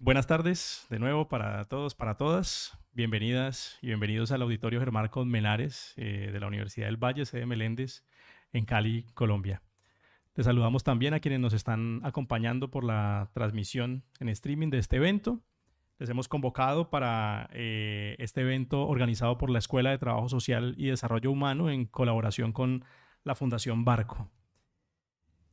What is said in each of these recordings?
Buenas tardes de nuevo para todos, para todas. Bienvenidas y bienvenidos al Auditorio Germán Colmenares de la Universidad del Valle, sede Meléndez, en Cali, Colombia. Les saludamos también a quienes nos están acompañando por la transmisión en streaming de este evento. Les hemos convocado para este evento organizado por la Escuela de Trabajo Social y Desarrollo Humano en colaboración con la Fundación Barco.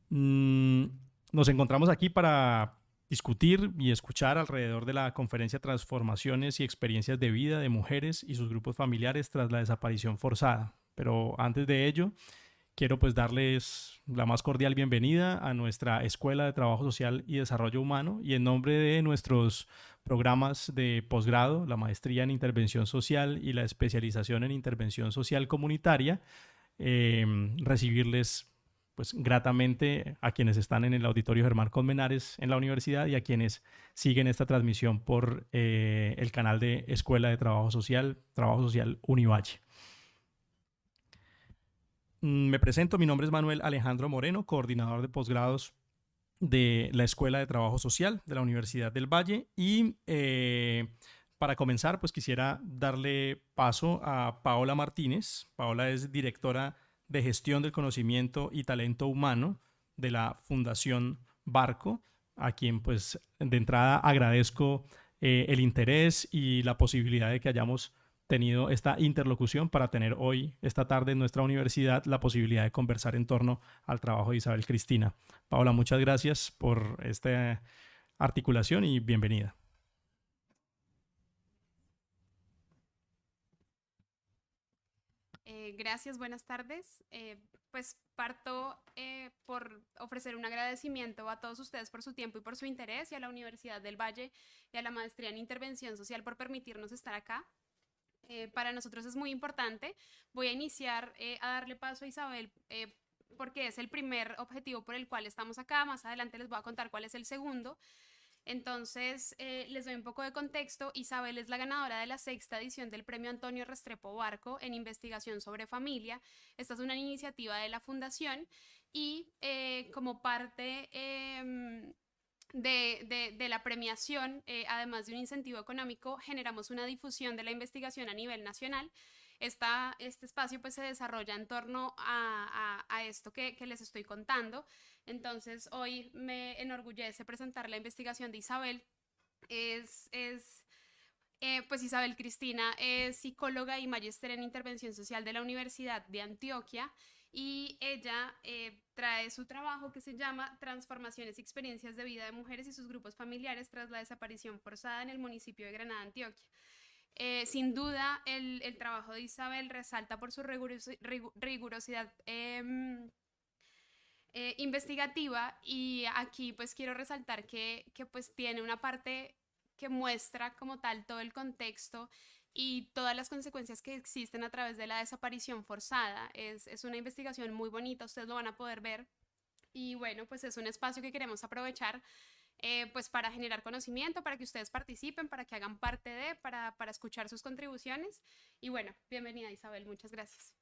Nos encontramos aquí para discutir y escuchar alrededor de la conferencia Transformaciones y Experiencias de Vida de Mujeres y sus grupos familiares tras la desaparición forzada. Pero antes de ello, quiero pues darles la más cordial bienvenida a nuestra Escuela de Trabajo Social y Desarrollo Humano y en nombre de nuestros programas de posgrado, la maestría en Intervención Social y la especialización en Intervención Social Comunitaria, recibirles pues gratamente a quienes están en el Auditorio Germán Colmenares en la universidad y a quienes siguen esta transmisión por el canal de Escuela de Trabajo Social Univalle. Me presento, mi nombre es Manuel Alejandro Moreno, coordinador de posgrados de la Escuela de Trabajo Social de la Universidad del Valle y para comenzar pues quisiera darle paso a Paola Martínez. Paola es directora de Gestión del Conocimiento y Talento Humano de la Fundación Barco, a quien pues de entrada agradezco el interés y la posibilidad de que hayamos tenido esta interlocución para tener hoy, esta tarde en nuestra universidad, la posibilidad de conversar en torno al trabajo de Isabel Cristina. Paola, muchas gracias por esta articulación y bienvenida. Gracias, buenas tardes. Pues parto por ofrecer un agradecimiento a todos ustedes por su tiempo y por su interés y a la Universidad del Valle y a la Maestría en Intervención Social por permitirnos estar acá. Para nosotros es muy importante. Voy a iniciar a darle paso a Isabel porque es el primer objetivo por el cual estamos acá. Más adelante les voy a contar cuál es el segundo. Entonces, les doy un poco de contexto. Isabel es la ganadora de la sexta edición del Premio Antonio Restrepo Barco en investigación sobre familia. Esta es una iniciativa de la Fundación y como parte de la premiación, además de un incentivo económico, generamos una difusión de la investigación a nivel nacional. Este espacio pues se desarrolla en torno a esto que les estoy contando. Entonces hoy me enorgullece presentar la investigación de Isabel. Pues Isabel Cristina es psicóloga y magíster en intervención social de la Universidad de Antioquia y ella trae su trabajo que se llama Transformaciones y Experiencias de Vida de Mujeres y sus grupos familiares tras la desaparición forzada en el municipio de Granada, Antioquia. Sin duda, el trabajo de Isabel resalta por su rigurosidad investigativa y aquí pues quiero resaltar que pues tiene una parte que muestra como tal todo el contexto y todas las consecuencias que existen a través de la desaparición forzada. Es una investigación muy bonita, ustedes lo van a poder ver. Y bueno, pues es un espacio que queremos aprovechar pues para generar conocimiento, para que ustedes participen, para que hagan parte para escuchar sus contribuciones. Y bueno, bienvenida Isabel, muchas gracias.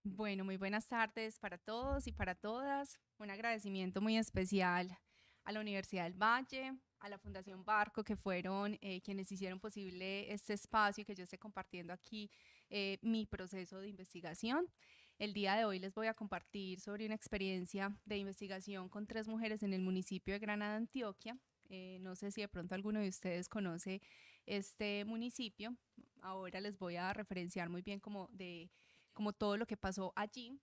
Bueno, muy buenas tardes para todos y para todas. Un agradecimiento muy especial a la Universidad del Valle, a la Fundación Barco, que fueron quienes hicieron posible este espacio y que yo esté compartiendo aquí mi proceso de investigación. El día de hoy les voy a compartir sobre una experiencia de investigación con 3 mujeres en el municipio de Granada, Antioquia. No sé si de pronto alguno de ustedes conoce este municipio. Ahora les voy a referenciar muy bien como todo lo que pasó allí.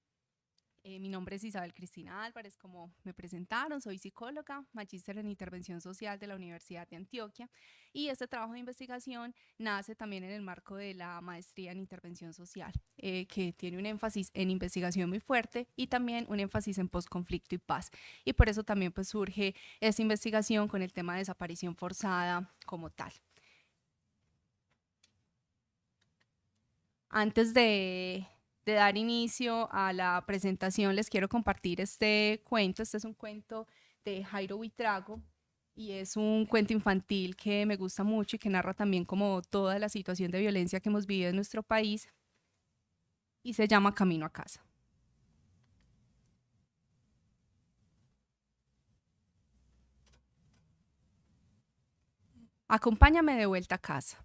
Mi nombre es Isabel Cristina Álvarez, como me presentaron, soy psicóloga, magíster en intervención social de la Universidad de Antioquia y este trabajo de investigación nace también en el marco de la maestría en intervención social, que tiene un énfasis en investigación muy fuerte y también un énfasis en posconflicto y paz. Y por eso también pues surge esta investigación con el tema de desaparición forzada como tal. Antes de dar inicio a la presentación, les quiero compartir este cuento. Este es un cuento de Jairo Buitrago y es un cuento infantil que me gusta mucho y que narra también como toda la situación de violencia que hemos vivido en nuestro país, y se llama Camino a casa. Acompáñame de vuelta a casa.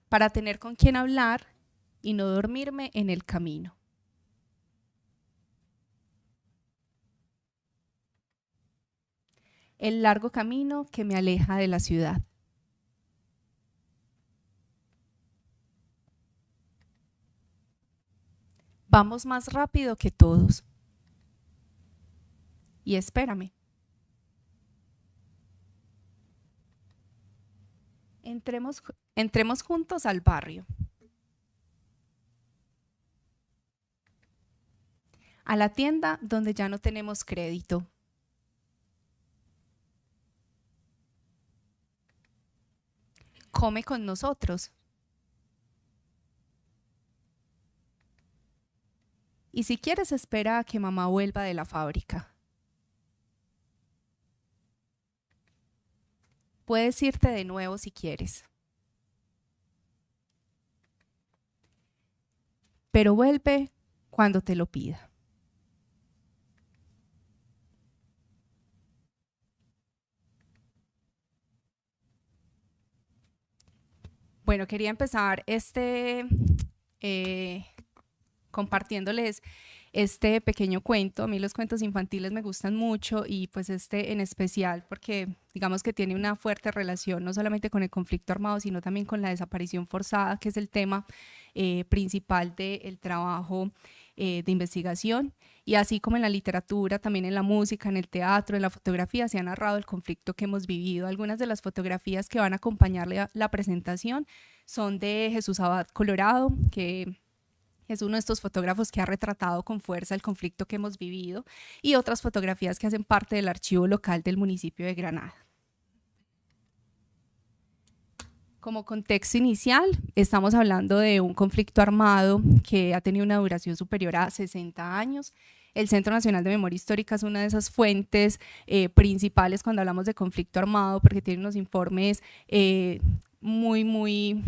Para tener con quién hablar y no dormirme en el camino. El largo camino que me aleja de la ciudad. Vamos más rápido que todos. Y espérame. Entremos juntos al barrio. A la tienda donde ya no tenemos crédito. Come con nosotros. Y si quieres, espera a que mamá vuelva de la fábrica. Puedes irte de nuevo si quieres. Pero vuelve cuando te lo pida. Bueno, quería empezar compartiéndoles este pequeño cuento. A mí los cuentos infantiles me gustan mucho y pues este en especial porque digamos que tiene una fuerte relación no solamente con el conflicto armado, sino también con la desaparición forzada, que es el tema principal del trabajo de investigación. Y así como en la literatura, también en la música, en el teatro, en la fotografía, se ha narrado el conflicto que hemos vivido. Algunas de las fotografías que van a acompañarle la presentación son de Jesús Abad Colorado, que es uno de estos fotógrafos que ha retratado con fuerza el conflicto que hemos vivido, y otras fotografías que hacen parte del archivo local del municipio de Granada. Como contexto inicial, estamos hablando de un conflicto armado que ha tenido una duración superior a 60 años. El Centro Nacional de Memoria Histórica es una de esas fuentes principales cuando hablamos de conflicto armado, porque tiene unos informes muy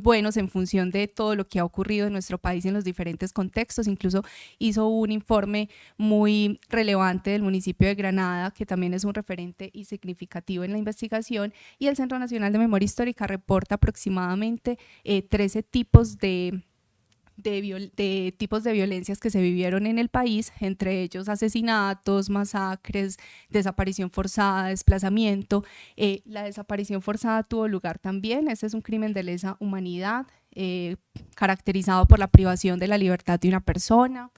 buenos en función de todo lo que ha ocurrido en nuestro país en los diferentes contextos. Incluso hizo un informe muy relevante del municipio de Granada, que también es un referente y significativo en la investigación, y el Centro Nacional de Memoria Histórica reporta aproximadamente 13 tipos de tipos de violencias que se vivieron en el país, entre ellos asesinatos, masacres, desaparición forzada, desplazamiento. La desaparición forzada tuvo lugar también. Este es un crimen de lesa humanidad caracterizado por la privación de la libertad de una persona,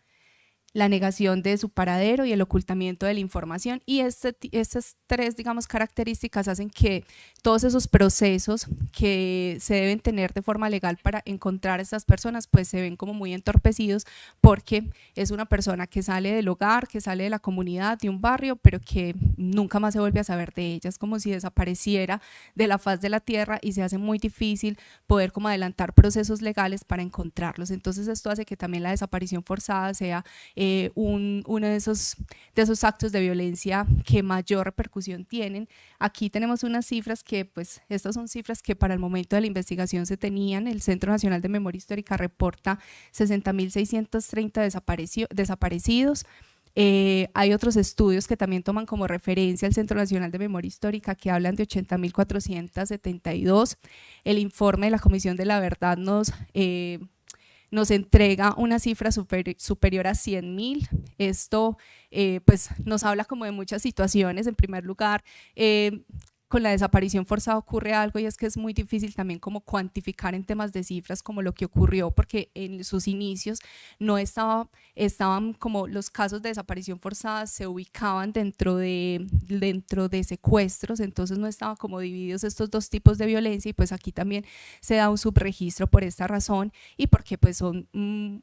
la negación de su paradero y el ocultamiento de la información. Y estas tres, digamos, características hacen que todos esos procesos que se deben tener de forma legal para encontrar a estas personas, pues se ven como muy entorpecidos, porque es una persona que sale del hogar, que sale de la comunidad, de un barrio, pero que nunca más se vuelve a saber de ella. Es como si desapareciera de la faz de la tierra y se hace muy difícil poder como adelantar procesos legales para encontrarlos. Entonces esto hace que también la desaparición forzada sea uno de esos actos de violencia que mayor repercusión tienen. Aquí tenemos unas cifras que, pues, estas son cifras que para el momento de la investigación se tenían. El Centro Nacional de Memoria Histórica reporta 60.630 desaparecidos. Hay otros estudios que también toman como referencia el Centro Nacional de Memoria Histórica, que hablan de 80.472. El informe de la Comisión de la Verdad nos entrega una cifra superior a 100.000. Esto pues nos habla como de muchas situaciones. En primer lugar, con la desaparición forzada ocurre algo, y es que es muy difícil también como cuantificar en temas de cifras como lo que ocurrió, porque en sus inicios no estaban como los casos de desaparición forzada se ubicaban dentro de secuestros, entonces no estaban como divididos estos dos tipos de violencia, y pues aquí también se da un subregistro por esta razón, y porque pues son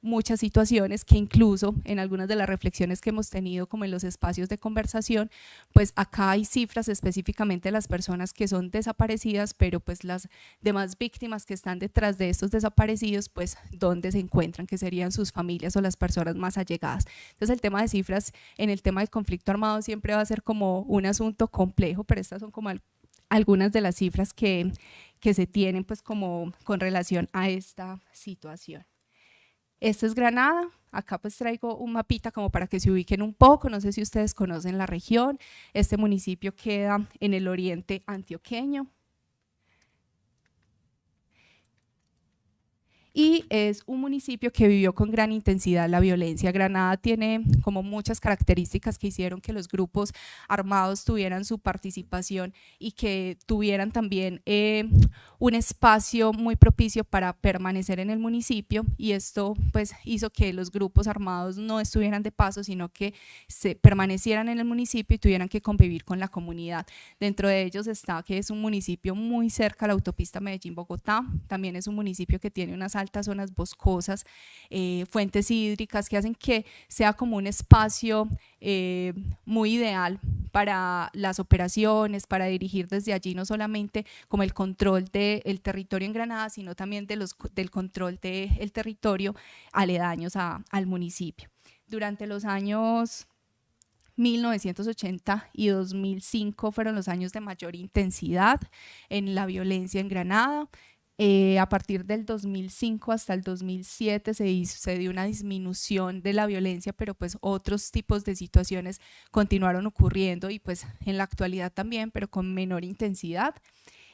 muchas situaciones que incluso en algunas de las reflexiones que hemos tenido como en los espacios de conversación, pues acá hay cifras específicamente de las personas personas que son desaparecidas, pero pues las demás víctimas que están detrás de estos desaparecidos, pues dónde se encuentran, que serían sus familias o las personas más allegadas. Entonces el tema de cifras en el tema del conflicto armado siempre va a ser como un asunto complejo, pero estas son como algunas de las cifras que se tienen pues como con relación a esta situación. Esta es Granada. Acá pues traigo un mapita como para que se ubiquen un poco, no sé si ustedes conocen la región. Este municipio queda en el oriente antioqueño y es un municipio que vivió con gran intensidad la violencia. Granada tiene como muchas características que hicieron que los grupos armados tuvieran su participación y que tuvieran también un espacio muy propicio para permanecer en el municipio, y esto pues hizo que los grupos armados no estuvieran de paso, sino que se permanecieran en el municipio y tuvieran que convivir con la comunidad. Dentro de ellos está que es un municipio muy cerca a la autopista Medellín-Bogotá, también es un municipio que tiene unas altas zonas boscosas, fuentes hídricas que hacen que sea como un espacio muy ideal para las operaciones, para dirigir desde allí no solamente como el control del territorio en Granada, sino también del control del territorio aledaños al municipio. Durante los años 1980 y 2005 fueron los años de mayor intensidad en la violencia en Granada. A partir del 2005 hasta el 2007 se dio una disminución de la violencia, pero pues otros tipos de situaciones continuaron ocurriendo y pues en la actualidad también, pero con menor intensidad.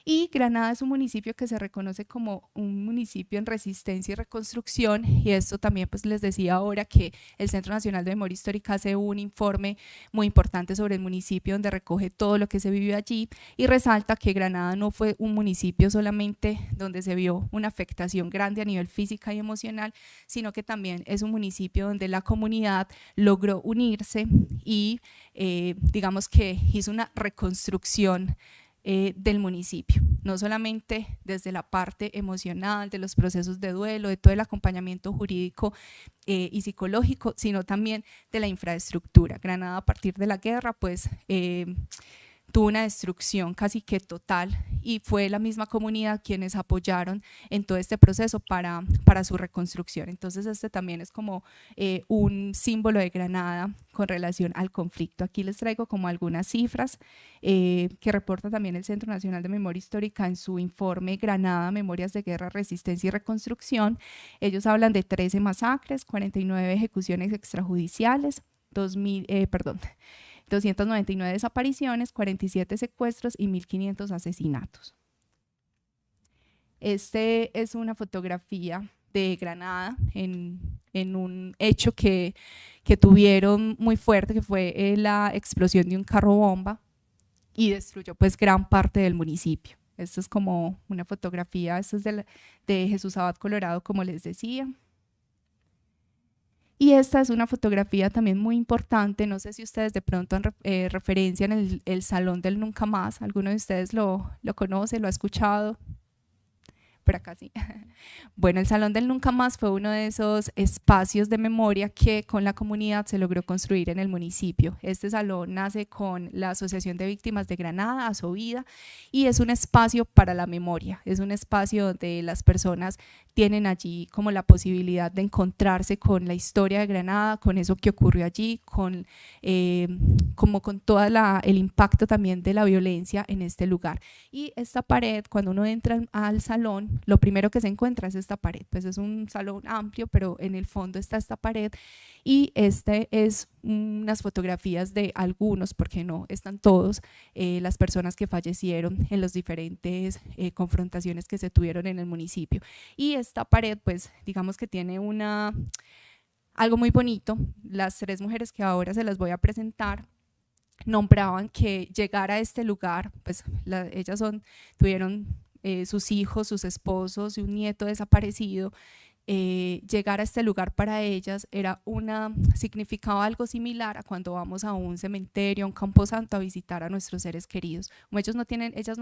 Y Granada es un municipio que se reconoce como un municipio en resistencia y reconstrucción, y esto también pues les decía ahora que el Centro Nacional de Memoria Histórica hace un informe muy importante sobre el municipio donde recoge todo lo que se vivió allí y resalta que Granada no fue un municipio solamente donde se vio una afectación grande a nivel física y emocional, sino que también es un municipio donde la comunidad logró unirse y digamos que hizo una reconstrucción del municipio, no solamente desde la parte emocional, de los procesos de duelo, de todo el acompañamiento jurídico y psicológico, sino también de la infraestructura. Granada a partir de la guerra pues tuvo una destrucción casi que total y fue la misma comunidad quienes apoyaron en todo este proceso para su reconstrucción. Entonces este también es como un símbolo de Granada con relación al conflicto. Aquí les traigo como algunas cifras que reporta también el Centro Nacional de Memoria Histórica en su informe Granada, Memorias de Guerra, Resistencia y Reconstrucción. Ellos hablan de 13 masacres, 49 ejecuciones extrajudiciales, 299 desapariciones, 47 secuestros y 1.500 asesinatos. Este es una fotografía de Granada en un hecho que tuvieron muy fuerte, que fue la explosión de un carro bomba y destruyó pues gran parte del municipio. Esto es como una fotografía, esto es de Jesús Abad Colorado, como les decía. Y esta es una fotografía también muy importante, no sé si ustedes de pronto referencian el Salón del Nunca Más, ¿alguno de ustedes lo conoce, lo ha escuchado? Por acá sí. Bueno, el Salón del Nunca Más fue uno de esos espacios de memoria que con la comunidad se logró construir en el municipio. Este salón nace con la Asociación de Víctimas de Granada, ASOVIDA, y es un espacio para la memoria, es un espacio donde las personas tienen allí como la posibilidad de encontrarse con la historia de Granada, con eso que ocurrió allí, como con todo el impacto también de la violencia en este lugar. Y esta pared, cuando uno entra al salón, lo primero que se encuentra es esta pared, pues es un salón amplio, pero en el fondo está esta pared y este es unas fotografías de algunos, porque no están todos, las personas que fallecieron en las diferentes confrontaciones que se tuvieron en el municipio. Y esta pared pues digamos que tiene algo muy bonito. Las 3 mujeres que ahora se las voy a presentar nombraban que llegar a este lugar, pues ellas tuvieron sus hijos, sus esposos y un nieto desaparecido, llegar a este lugar para ellas significaba algo similar a cuando vamos a un cementerio, a un camposanto a visitar a nuestros seres queridos. Como ellas no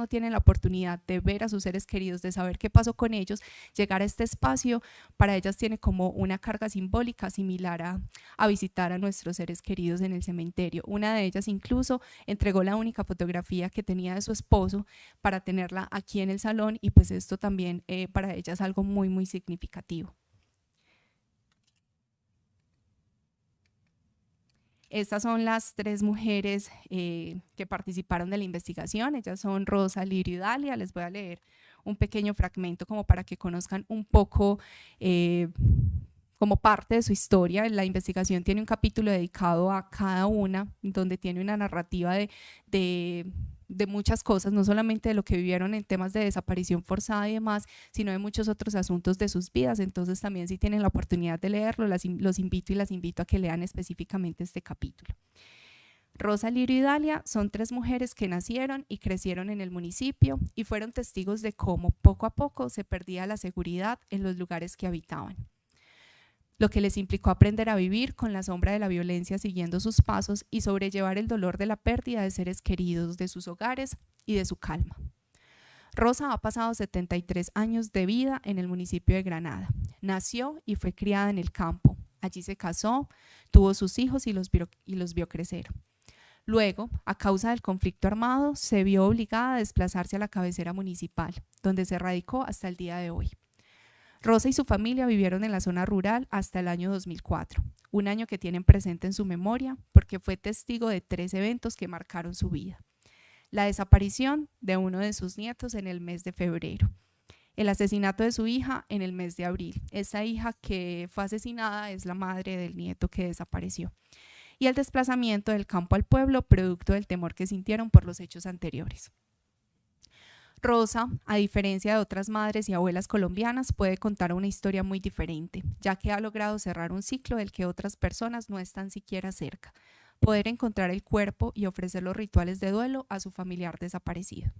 tienen la oportunidad de ver a sus seres queridos, de saber qué pasó con ellos, llegar a este espacio para ellas tiene como una carga simbólica similar a visitar a nuestros seres queridos en el cementerio. Una de ellas incluso entregó la única fotografía que tenía de su esposo para tenerla aquí en el salón, y pues esto también para ellas es algo muy, muy significativo. Estas son las 3 mujeres que participaron de la investigación. Ellas son Rosa, Lirio y Dalia. Les voy a leer un pequeño fragmento como para que conozcan un poco como parte de su historia. La investigación tiene un capítulo dedicado a cada una, donde tiene una narrativa de muchas cosas, no solamente de lo que vivieron en temas de desaparición forzada y demás, sino de muchos otros asuntos de sus vidas. Entonces también, si tienen la oportunidad de leerlo, los invito y las invito a que lean específicamente este capítulo. Rosa, Lirio y Dalia son 3 mujeres que nacieron y crecieron en el municipio y fueron testigos de cómo poco a poco se perdía la seguridad en los lugares que habitaban, lo que les implicó aprender a vivir con la sombra de la violencia siguiendo sus pasos y sobrellevar el dolor de la pérdida de seres queridos, de sus hogares y de su calma. Rosa ha pasado 73 años de vida en el municipio de Granada. Nació y fue criada en el campo. Allí se casó, tuvo sus hijos y los vio crecer. Luego, a causa del conflicto armado, se vio obligada a desplazarse a la cabecera municipal, donde se radicó hasta el día de hoy. Rosa y su familia vivieron en la zona rural hasta el año 2004, un año que tienen presente en su memoria porque fue testigo de 3 eventos que marcaron su vida. La desaparición de uno de sus nietos en el mes de febrero, el asesinato de su hija en el mes de abril. Esa hija que fue asesinada es la madre del nieto que desapareció. Y el desplazamiento del campo al pueblo producto del temor que sintieron por los hechos anteriores. Rosa, a diferencia de otras madres y abuelas colombianas, puede contar una historia muy diferente, ya que ha logrado cerrar un ciclo del que otras personas no están siquiera cerca, poder encontrar el cuerpo y ofrecer los rituales de duelo a su familiar desaparecido.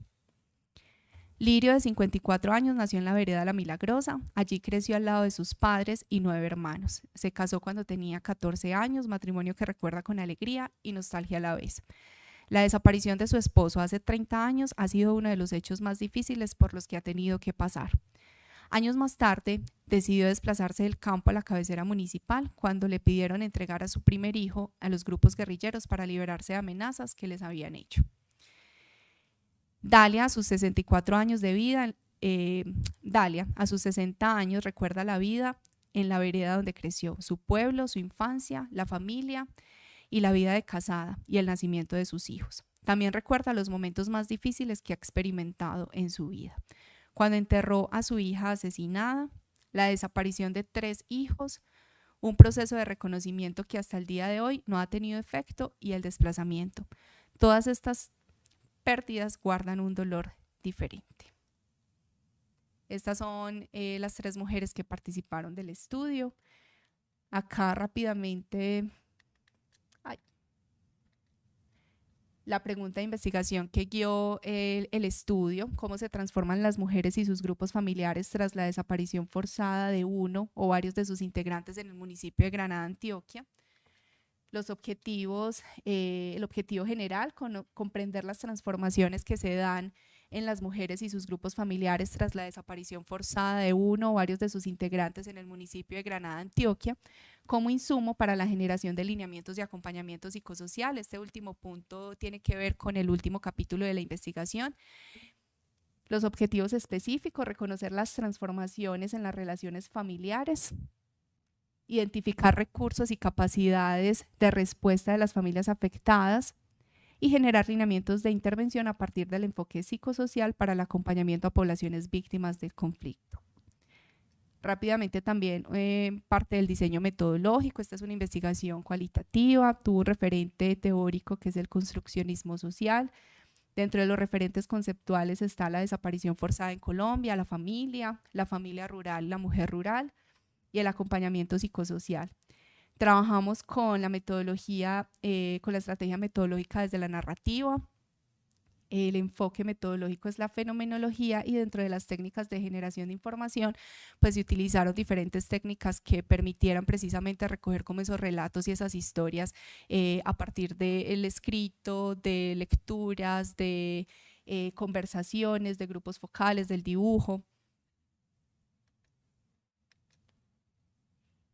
Lirio, de 54 años, nació en la vereda La Milagrosa. Allí creció al lado de sus padres y 9 hermanos. Se casó cuando tenía 14 años, matrimonio que recuerda con alegría y nostalgia a la vez. La desaparición de su esposo hace 30 años ha sido uno de los hechos más difíciles por los que ha tenido que pasar. Años más tarde, decidió desplazarse del campo a la cabecera municipal cuando le pidieron entregar a su primer hijo a los grupos guerrilleros para liberarse de amenazas que les habían hecho. Dalia, a sus 64 años de vida, Dalia, a sus 60 años, recuerda la vida en la vereda donde creció, su pueblo, su infancia, la familia y la vida de casada y el nacimiento de sus hijos. También recuerda los momentos más difíciles que ha experimentado en su vida. Cuando enterró a su hija asesinada, la desaparición de 3 hijos, un proceso de reconocimiento que hasta el día de hoy no ha tenido efecto y el desplazamiento. Todas estas pérdidas guardan un dolor diferente. Estas son las 3 mujeres que participaron del estudio. Acá rápidamente la pregunta de investigación que guió el estudio: cómo se transforman las mujeres y sus grupos familiares tras la desaparición forzada de uno o varios de sus integrantes en el municipio de Granada, Antioquia. Los objetivos, el objetivo general, comprender las transformaciones que se dan en las mujeres y sus grupos familiares tras la desaparición forzada de uno o varios de sus integrantes en el municipio de Granada, Antioquia, como insumo para la generación de lineamientos de acompañamiento psicosocial. Este último punto tiene que ver con el último capítulo de la investigación. Los objetivos específicos: reconocer las transformaciones en las relaciones familiares, identificar recursos y capacidades de respuesta de las familias afectadas y generar lineamientos de intervención a partir del enfoque psicosocial para el acompañamiento a poblaciones víctimas del conflicto. Rápidamente también parte del diseño metodológico. Esta es una investigación cualitativa, tuvo un referente teórico que es el construccionismo social. Dentro de los referentes conceptuales está la desaparición forzada en Colombia, la familia rural, la mujer rural y el acompañamiento psicosocial. Trabajamos con la metodología, con la estrategia metodológica desde la narrativa, el enfoque metodológico es la fenomenología y dentro de las técnicas de generación de información pues se utilizaron diferentes técnicas que permitieran precisamente recoger como esos relatos y esas historias a partir del escrito, de lecturas, de conversaciones, de grupos focales, del dibujo.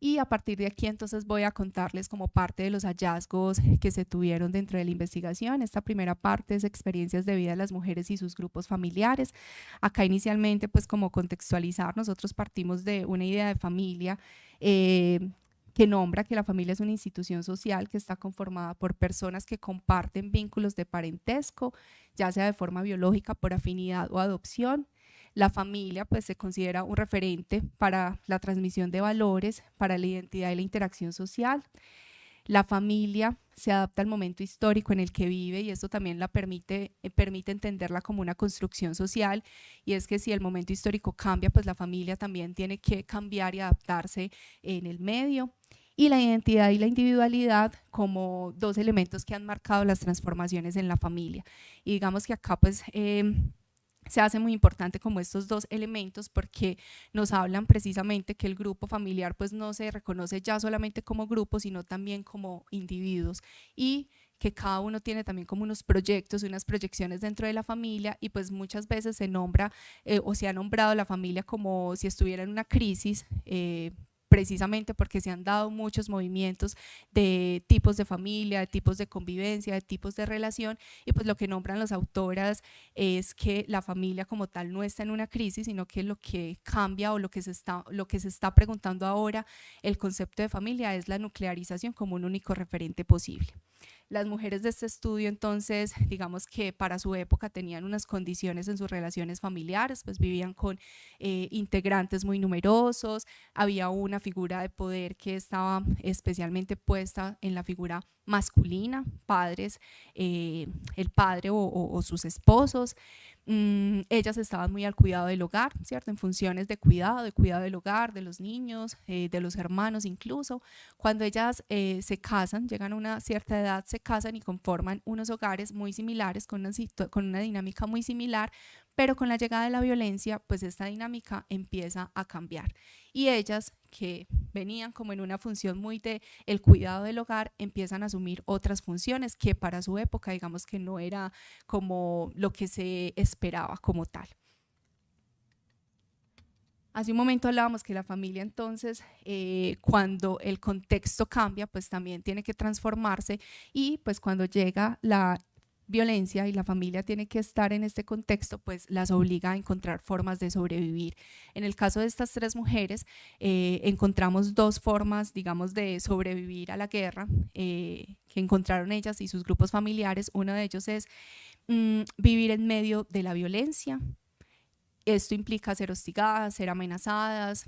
Y a partir de aquí entonces voy a contarles como parte de los hallazgos que se tuvieron dentro de la investigación. Esta primera parte es experiencias de vida de las mujeres y sus grupos familiares. Acá inicialmente pues como contextualizar, nosotros partimos de una idea de familia que nombra que la familia es una institución social que está conformada por personas que comparten vínculos de parentesco, ya sea de forma biológica, por afinidad o adopción. La familia pues se considera un referente para la transmisión de valores, para la identidad y la interacción social. La familia se adapta al momento histórico en el que vive y esto también la permite entenderla como una construcción social, y es que si el momento histórico cambia, pues la familia también tiene que cambiar y adaptarse en el medio. Y la identidad y la individualidad como dos elementos que han marcado las transformaciones en la familia. Y digamos que acá pues se hace muy importante como estos dos elementos porque nos hablan precisamente que el grupo familiar pues no se reconoce ya solamente como grupo, sino también como individuos, y que cada uno tiene también como unos proyectos, unas proyecciones dentro de la familia, y pues muchas veces se nombra o se ha nombrado la familia como si estuviera en una crisis, precisamente porque se han dado muchos movimientos de tipos de familia, de tipos de convivencia, de tipos de relación, y pues lo que nombran las autoras es que la familia como tal no está en una crisis, sino que lo que cambia o lo que se está preguntando ahora, el concepto de familia, es la nuclearización como un único referente posible. Las mujeres de este estudio entonces, digamos que para su época tenían unas condiciones en sus relaciones familiares, pues vivían con integrantes muy numerosos, había una figura de poder que estaba especialmente puesta en la figura masculina, padres, el padre o sus esposos. Ellas estaban muy al cuidado del hogar, ¿cierto? En funciones de cuidado del hogar, de los niños, de los hermanos incluso. Cuando ellas se casan, llegan a una cierta edad, se casan y conforman unos hogares muy similares, con una dinámica muy similar, pero con la llegada de la violencia, pues esta dinámica empieza a cambiar. Y ellas, que venían como en una función muy de el cuidado del hogar, empiezan a asumir otras funciones que para su época, digamos que no era como lo que se esperaba como tal. Hace un momento hablábamos que la familia entonces, cuando el contexto cambia, pues también tiene que transformarse, y pues cuando llega la violencia y la familia tiene que estar en este contexto, pues las obliga a encontrar formas de sobrevivir. En el caso de estas tres mujeres, encontramos dos formas, digamos, de sobrevivir a la guerra que encontraron ellas y sus grupos familiares. Uno de ellos es vivir en medio de la violencia. Esto implica ser hostigadas, ser amenazadas,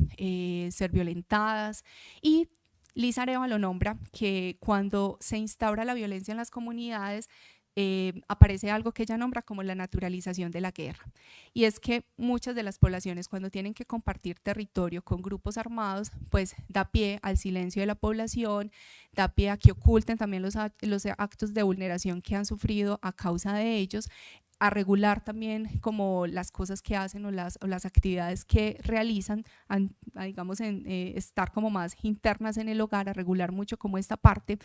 ser violentadas, y Lisa Areva lo nombra que cuando se instaura la violencia en las comunidades, aparece algo que ella nombra como la naturalización de la guerra, y es que muchas de las poblaciones, cuando tienen que compartir territorio con grupos armados, pues da pie al silencio de la población, da pie a que oculten también los actos de vulneración que han sufrido a causa de ellos, a regular también como las cosas que hacen o las actividades que realizan, digamos, estar como más internas en el hogar, a regular mucho como esta parte.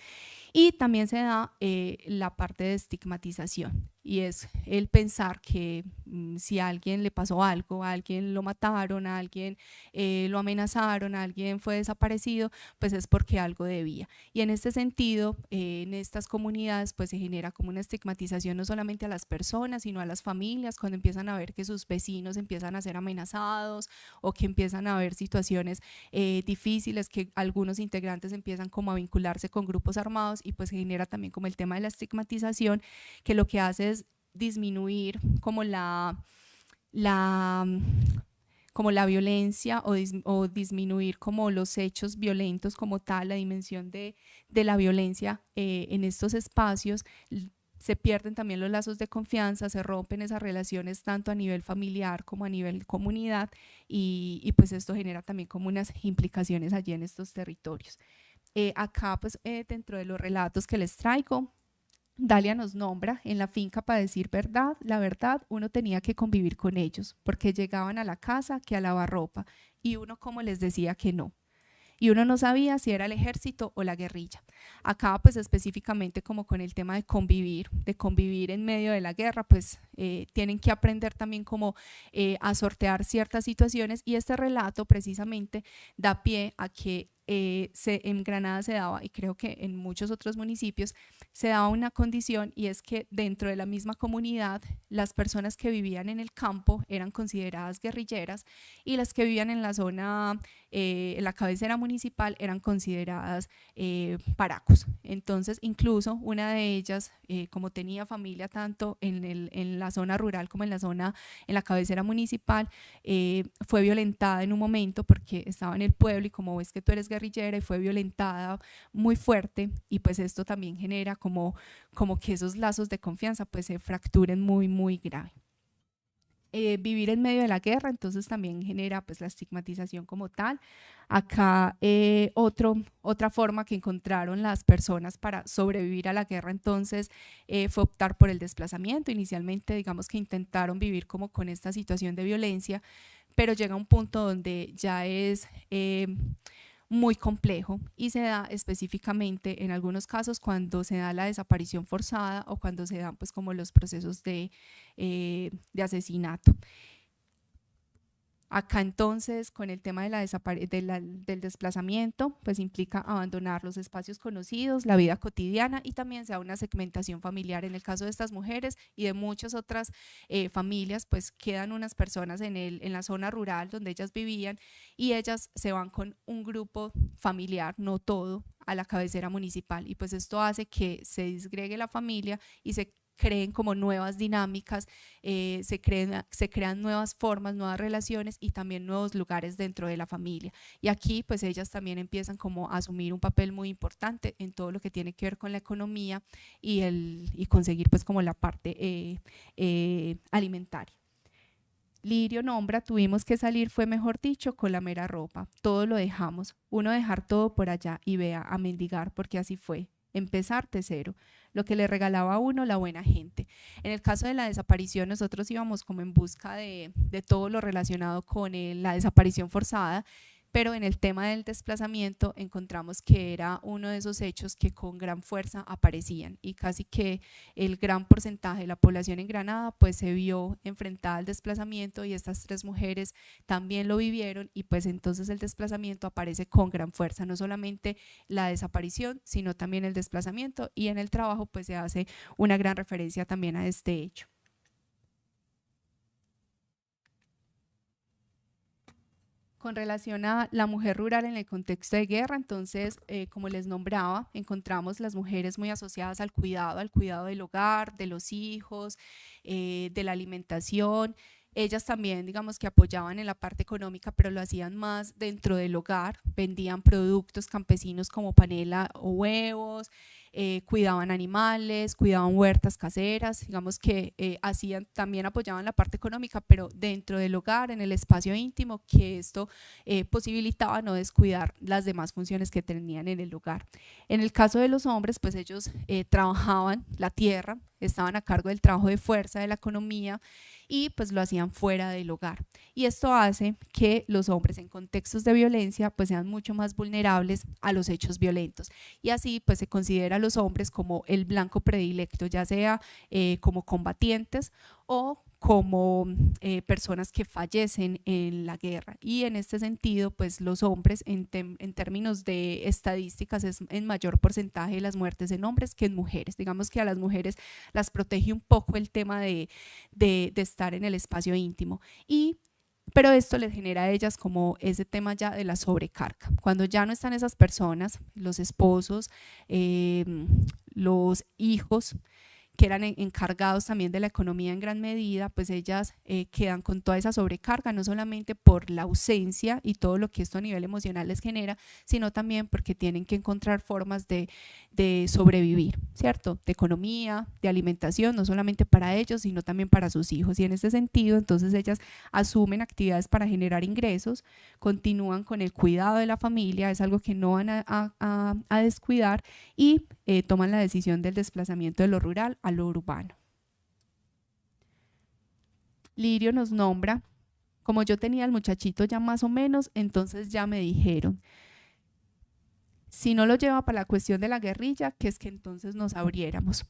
Y también se da la parte de estigmatización, y es el pensar que si a alguien le pasó algo, a alguien lo mataron, a alguien lo amenazaron, a alguien fue desaparecido, pues es porque algo debía. Y en este sentido, en estas comunidades pues se genera como una estigmatización no solamente a las personas, sino a las familias, cuando empiezan a ver que sus vecinos empiezan a ser amenazados o que empiezan a haber situaciones difíciles, que algunos integrantes empiezan como a vincularse con grupos armados, y pues se genera también como el tema de la estigmatización, que lo que hace es disminuir como la violencia o disminuir como los hechos violentos como tal, la dimensión de la violencia en estos espacios. Se pierden también los lazos de confianza, se rompen esas relaciones tanto a nivel familiar como a nivel comunidad, y pues esto genera también como unas implicaciones allí en estos territorios. Acá pues dentro de los relatos que les traigo, Dalia nos nombra en la finca, para decir verdad, la verdad, uno tenía que convivir con ellos, porque llegaban a la casa que a lavar ropa, y uno como les decía que no. Y uno no sabía si era el ejército o la guerrilla. Acá pues específicamente como con el tema de convivir en medio de la guerra, pues tienen que aprender también como a sortear ciertas situaciones, y este relato precisamente da pie a que en Granada se daba, y creo que en muchos otros municipios, se daba una condición, y es que dentro de la misma comunidad las personas que vivían en el campo eran consideradas guerrilleras, y las que vivían en la zona, en la cabecera municipal, eran consideradas paracos. Entonces incluso una de ellas, como tenía familia tanto en la zona rural como en la cabecera municipal, fue violentada en un momento porque estaba en el pueblo, y como ves que tú eres guerrillera, y fue violentada muy fuerte, y pues esto también genera como que esos lazos de confianza pues se fracturen muy grave. Vivir en medio de la guerra entonces también genera pues la estigmatización como tal. Acá otra forma que encontraron las personas para sobrevivir a la guerra entonces fue optar por el desplazamiento. Inicialmente digamos que intentaron vivir como con esta situación de violencia, pero llega un punto donde ya es muy complejo, y se da específicamente en algunos casos cuando se da la desaparición forzada, o cuando se dan pues como los procesos de asesinato. Acá entonces con el tema del desplazamiento pues implica abandonar los espacios conocidos, la vida cotidiana, y también se da una segmentación familiar. En el caso de estas mujeres y de muchas otras familias, pues quedan unas personas en la zona rural donde ellas vivían, y ellas se van con un grupo familiar, no todo, a la cabecera municipal, y pues esto hace que se disgregue la familia y se creen como nuevas dinámicas, se crean nuevas formas, nuevas relaciones, y también nuevos lugares dentro de la familia. Y aquí pues ellas también empiezan como a asumir un papel muy importante en todo lo que tiene que ver con la economía y conseguir pues como la parte alimentaria. Lirio nombra, tuvimos que salir, fue mejor dicho, con la mera ropa, todo lo dejamos, uno dejar todo por allá y vea, a mendigar, porque así fue, empezar de cero, lo que le regalaba a uno la buena gente. En el caso de la desaparición, nosotros íbamos como en busca de todo lo relacionado con la desaparición forzada, pero en el tema del desplazamiento encontramos que era uno de esos hechos que con gran fuerza aparecían, y casi que el gran porcentaje de la población en Granada pues se vio enfrentada al desplazamiento, y estas tres mujeres también lo vivieron, y pues entonces el desplazamiento aparece con gran fuerza, no solamente la desaparición sino también el desplazamiento, y en el trabajo pues se hace una gran referencia también a este hecho. Con relación a la mujer rural en el contexto de guerra, entonces, como les nombraba, encontramos las mujeres muy asociadas al cuidado del hogar, de los hijos, de la alimentación. Ellas también, digamos que apoyaban en la parte económica, pero lo hacían más dentro del hogar, vendían productos campesinos como panela o huevos, cuidaban animales, cuidaban huertas caseras, digamos que también apoyaban la parte económica, pero dentro del hogar, en el espacio íntimo, que esto posibilitaba no descuidar las demás funciones que tenían en el hogar. En el caso de los hombres, pues ellos trabajaban la tierra, estaban a cargo del trabajo de fuerza, de la economía, y pues lo hacían fuera del hogar, y esto hace que los hombres en contextos de violencia pues sean mucho más vulnerables a los hechos violentos, y así pues se considera a los hombres como el blanco predilecto, ya sea como combatientes o como personas que fallecen en la guerra. Y en este sentido pues los hombres en términos de estadísticas es en mayor porcentaje las muertes en hombres que en mujeres. Digamos que a las mujeres las protege un poco el tema de estar en el espacio íntimo, pero esto les genera a ellas como ese tema ya de la sobrecarga. Cuando ya no están esas personas, los esposos, los hijos, que eran encargados también de la economía en gran medida, pues ellas quedan con toda esa sobrecarga, no solamente por la ausencia y todo lo que esto a nivel emocional les genera, sino también porque tienen que encontrar formas de sobrevivir, ¿cierto? De economía, de alimentación, no solamente para ellos, sino también para sus hijos. Y en este sentido, entonces ellas asumen actividades para generar ingresos, continúan con el cuidado de la familia, es algo que no van a descuidar, y toman la decisión del desplazamiento de lo rural a lo urbano. Lirio nos nombra, como yo tenía al muchachito ya más o menos, entonces ya me dijeron, si no lo lleva para la cuestión de la guerrilla, que es que entonces nos abriéramos.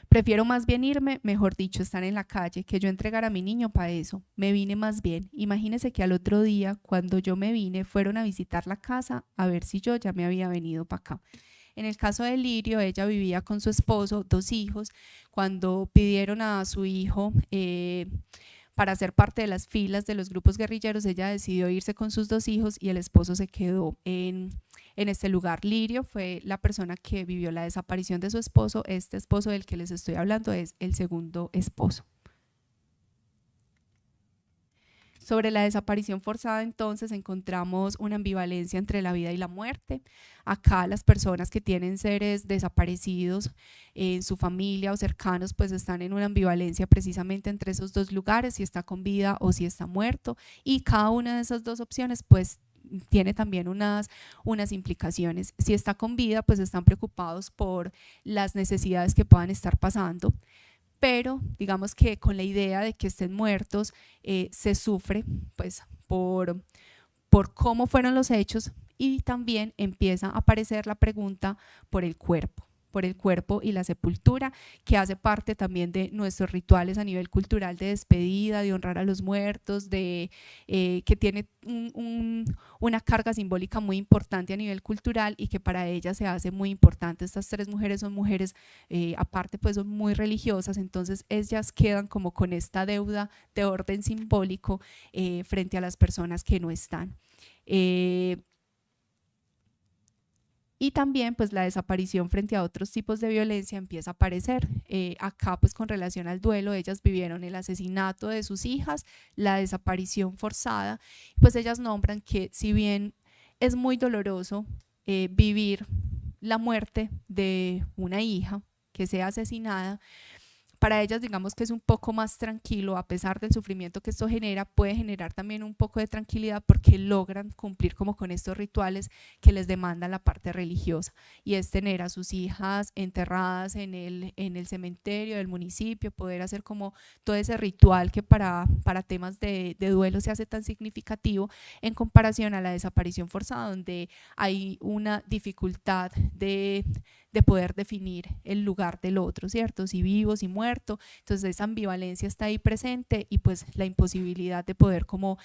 Prefiero más bien irme, mejor dicho, estar en la calle, que yo entregar a mi niño para eso. Me vine más bien. Imagínese que al otro día, cuando yo me vine, fueron a visitar la casa a ver si yo ya me había venido para acá. En el caso de Lirio, ella vivía con su esposo, 2 hijos. Cuando pidieron a su hijo para ser parte de las filas de los grupos guerrilleros, ella decidió irse con sus 2 hijos y el esposo se quedó en este lugar. Lirio fue la persona que vivió la desaparición de su esposo. Este esposo del que les estoy hablando es el segundo esposo. Sobre la desaparición forzada, entonces, encontramos una ambivalencia entre la vida y la muerte. Acá las personas que tienen seres desaparecidos en su familia o cercanos, pues están en una ambivalencia precisamente entre esos 2 lugares, si está con vida o si está muerto, y cada una de esas 2 opciones, pues tiene también unas implicaciones. Si está con vida, pues están preocupados por las necesidades que puedan estar pasando, pero digamos que con la idea de que estén muertos se sufre pues por cómo fueron los hechos, y también empieza a aparecer la pregunta por el cuerpo y la sepultura, que hace parte también de nuestros rituales a nivel cultural de despedida, de honrar a los muertos, que tiene una carga simbólica muy importante a nivel cultural y que para ellas se hace muy importante. Estas 3 mujeres son mujeres, aparte pues son muy religiosas, entonces ellas quedan como con esta deuda de orden simbólico frente a las personas que no están. Y también pues la desaparición frente a otros tipos de violencia empieza a aparecer. Acá pues con relación al duelo, ellas vivieron el asesinato de sus hijas, la desaparición forzada, pues ellas nombran que si bien es muy doloroso vivir la muerte de una hija que sea asesinada, para ellas digamos que es un poco más tranquilo, a pesar del sufrimiento que esto genera, puede generar también un poco de tranquilidad porque logran cumplir como con estos rituales que les demandan la parte religiosa, y es tener a sus hijas enterradas en el cementerio del municipio, poder hacer como todo ese ritual que para temas de duelo se hace tan significativo en comparación a la desaparición forzada, donde hay una dificultad de poder definir el lugar del otro, ¿cierto? Si vivo, si muerto. Entonces esa ambivalencia está ahí presente, y pues la imposibilidad de poder como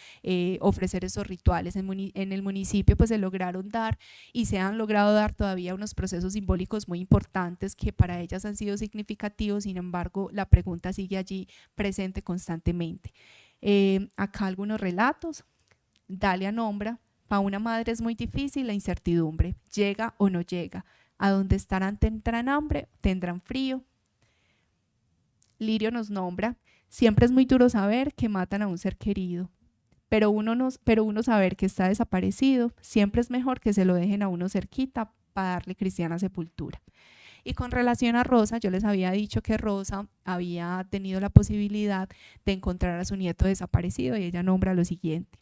ofrecer esos rituales. En el municipio pues se lograron dar y se han logrado dar todavía unos procesos simbólicos muy importantes que para ellas han sido significativos. Sin embargo, la pregunta sigue allí presente constantemente. Acá algunos relatos. Dalia nombra: para una madre es muy difícil la incertidumbre, llega o no llega. A donde estarán tendrán hambre, tendrán frío. Lirio nos nombra: siempre es muy duro saber que matan a un ser querido, pero uno saber que está desaparecido, siempre es mejor que se lo dejen a uno cerquita para darle cristiana sepultura. Y con relación a Rosa, yo les había dicho que Rosa había tenido la posibilidad de encontrar a su nieto desaparecido, y ella nombra lo siguiente: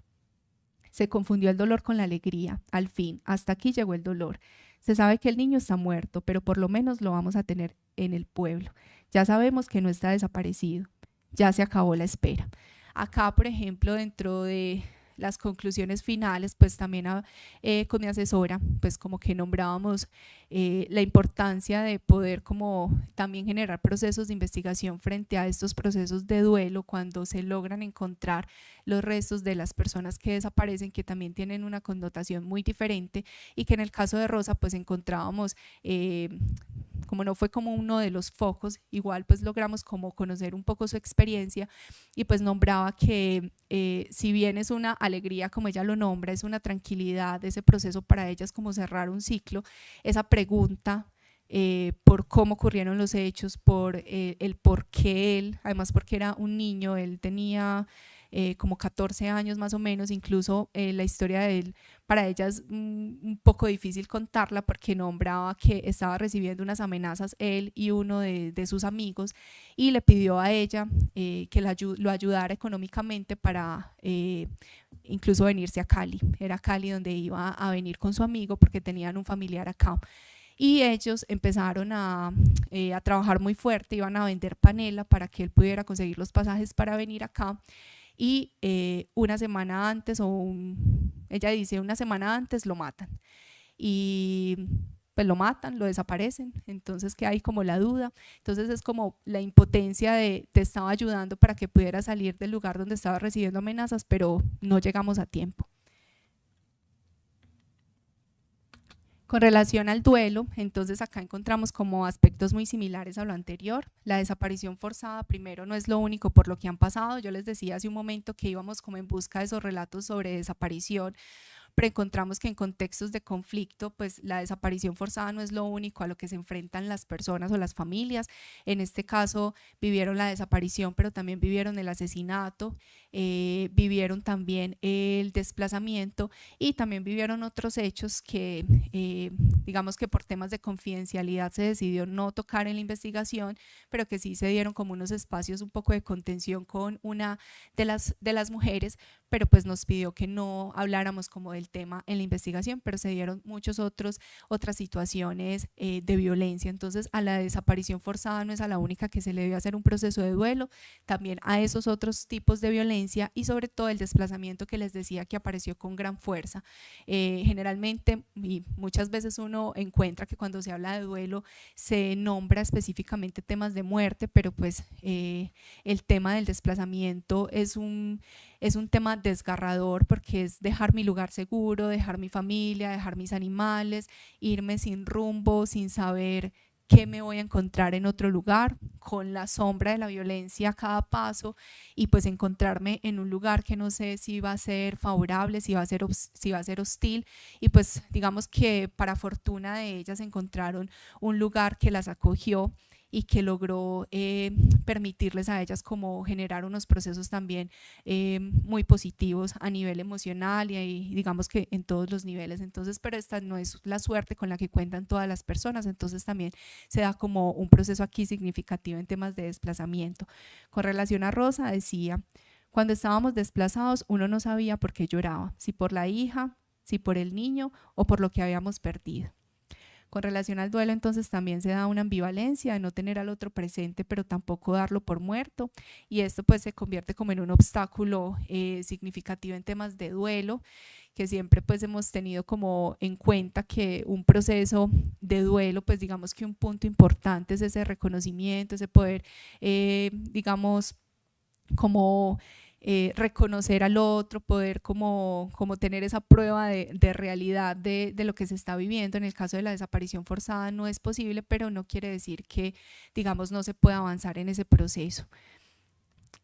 se confundió el dolor con la alegría, al fin, hasta aquí llegó el dolor. Se sabe que el niño está muerto, pero por lo menos lo vamos a tener en el pueblo. Ya sabemos que no está desaparecido. Ya se acabó la espera. Acá, por ejemplo, dentro de las conclusiones finales, pues también con mi asesora, pues como que nombrábamos la importancia de poder como también generar procesos de investigación frente a estos procesos de duelo cuando se logran encontrar los restos de las personas que desaparecen, que también tienen una connotación muy diferente, y que en el caso de Rosa pues encontrábamos como no fue como uno de los focos, igual pues logramos como conocer un poco su experiencia, y pues nombraba que si bien es una alegría, como ella lo nombra, es una tranquilidad, ese proceso para ella es como cerrar un ciclo, esa pregunta por cómo ocurrieron los hechos, por el por qué él, además porque era un niño, él tenía como 14 años más o menos, incluso la historia de él para ella es un poco difícil contarla porque nombraba que estaba recibiendo unas amenazas él y uno de sus amigos, y le pidió a ella que lo ayudara económicamente para incluso venirse a Cali. Era Cali donde iba a venir con su amigo porque tenían un familiar acá. Y ellos empezaron a trabajar muy fuerte, iban a vender panela para que él pudiera conseguir los pasajes para venir acá. Y una semana antes, ella dice, una semana antes lo matan. Y pues lo matan, lo desaparecen. Entonces queda ahí como la duda. Entonces es como la impotencia de te estaba ayudando para que pudiera salir del lugar donde estaba recibiendo amenazas, pero no llegamos a tiempo. Con relación al duelo, entonces acá encontramos como aspectos muy similares a lo anterior. La desaparición forzada, primero, no es lo único por lo que han pasado. Yo les decía hace un momento que íbamos como en busca de esos relatos sobre desaparición, pero encontramos que en contextos de conflicto, pues la desaparición forzada no es lo único a lo que se enfrentan las personas o las familias. En este caso vivieron la desaparición, pero también vivieron el asesinato, vivieron también el desplazamiento y también vivieron otros hechos que digamos que por temas de confidencialidad se decidió no tocar en la investigación, pero que sí se dieron como unos espacios un poco de contención con una de las mujeres, pero pues nos pidió que no habláramos como del tema en la investigación, pero se dieron otras situaciones de violencia. Entonces a la desaparición forzada no es a la única que se le debe hacer un proceso de duelo, también a esos otros tipos de violencia y sobre todo el desplazamiento que les decía que apareció con gran fuerza. Generalmente y muchas veces uno encuentra que cuando se habla de duelo se nombra específicamente temas de muerte, pero pues el tema del desplazamiento es un tema desgarrador porque es dejar mi lugar seguro, dejar mi familia, dejar mis animales, irme sin rumbo, sin saber qué me voy a encontrar en otro lugar, con la sombra de la violencia a cada paso y pues encontrarme en un lugar que no sé si va a ser favorable, si va a ser hostil, y pues digamos que para fortuna de ellas encontraron un lugar que las acogió y que logró permitirles a ellas como generar unos procesos también muy positivos a nivel emocional y digamos que en todos los niveles. Entonces, pero esta no es la suerte con la que cuentan todas las personas, entonces también se da como un proceso aquí significativo en temas de desplazamiento. Con relación a Rosa, decía, cuando estábamos desplazados uno no sabía por qué lloraba, si por la hija, si por el niño o por lo que habíamos perdido. Con relación al duelo, entonces también se da una ambivalencia de no tener al otro presente, pero tampoco darlo por muerto, y esto pues se convierte como en un obstáculo significativo en temas de duelo, que siempre pues hemos tenido como en cuenta que un proceso de duelo, pues digamos que un punto importante es ese reconocimiento, ese poder, digamos, como reconocer al otro, poder como tener esa prueba de realidad de lo que se está viviendo. En el caso de la desaparición forzada no es posible, pero no quiere decir que, digamos, no se pueda avanzar en ese proceso.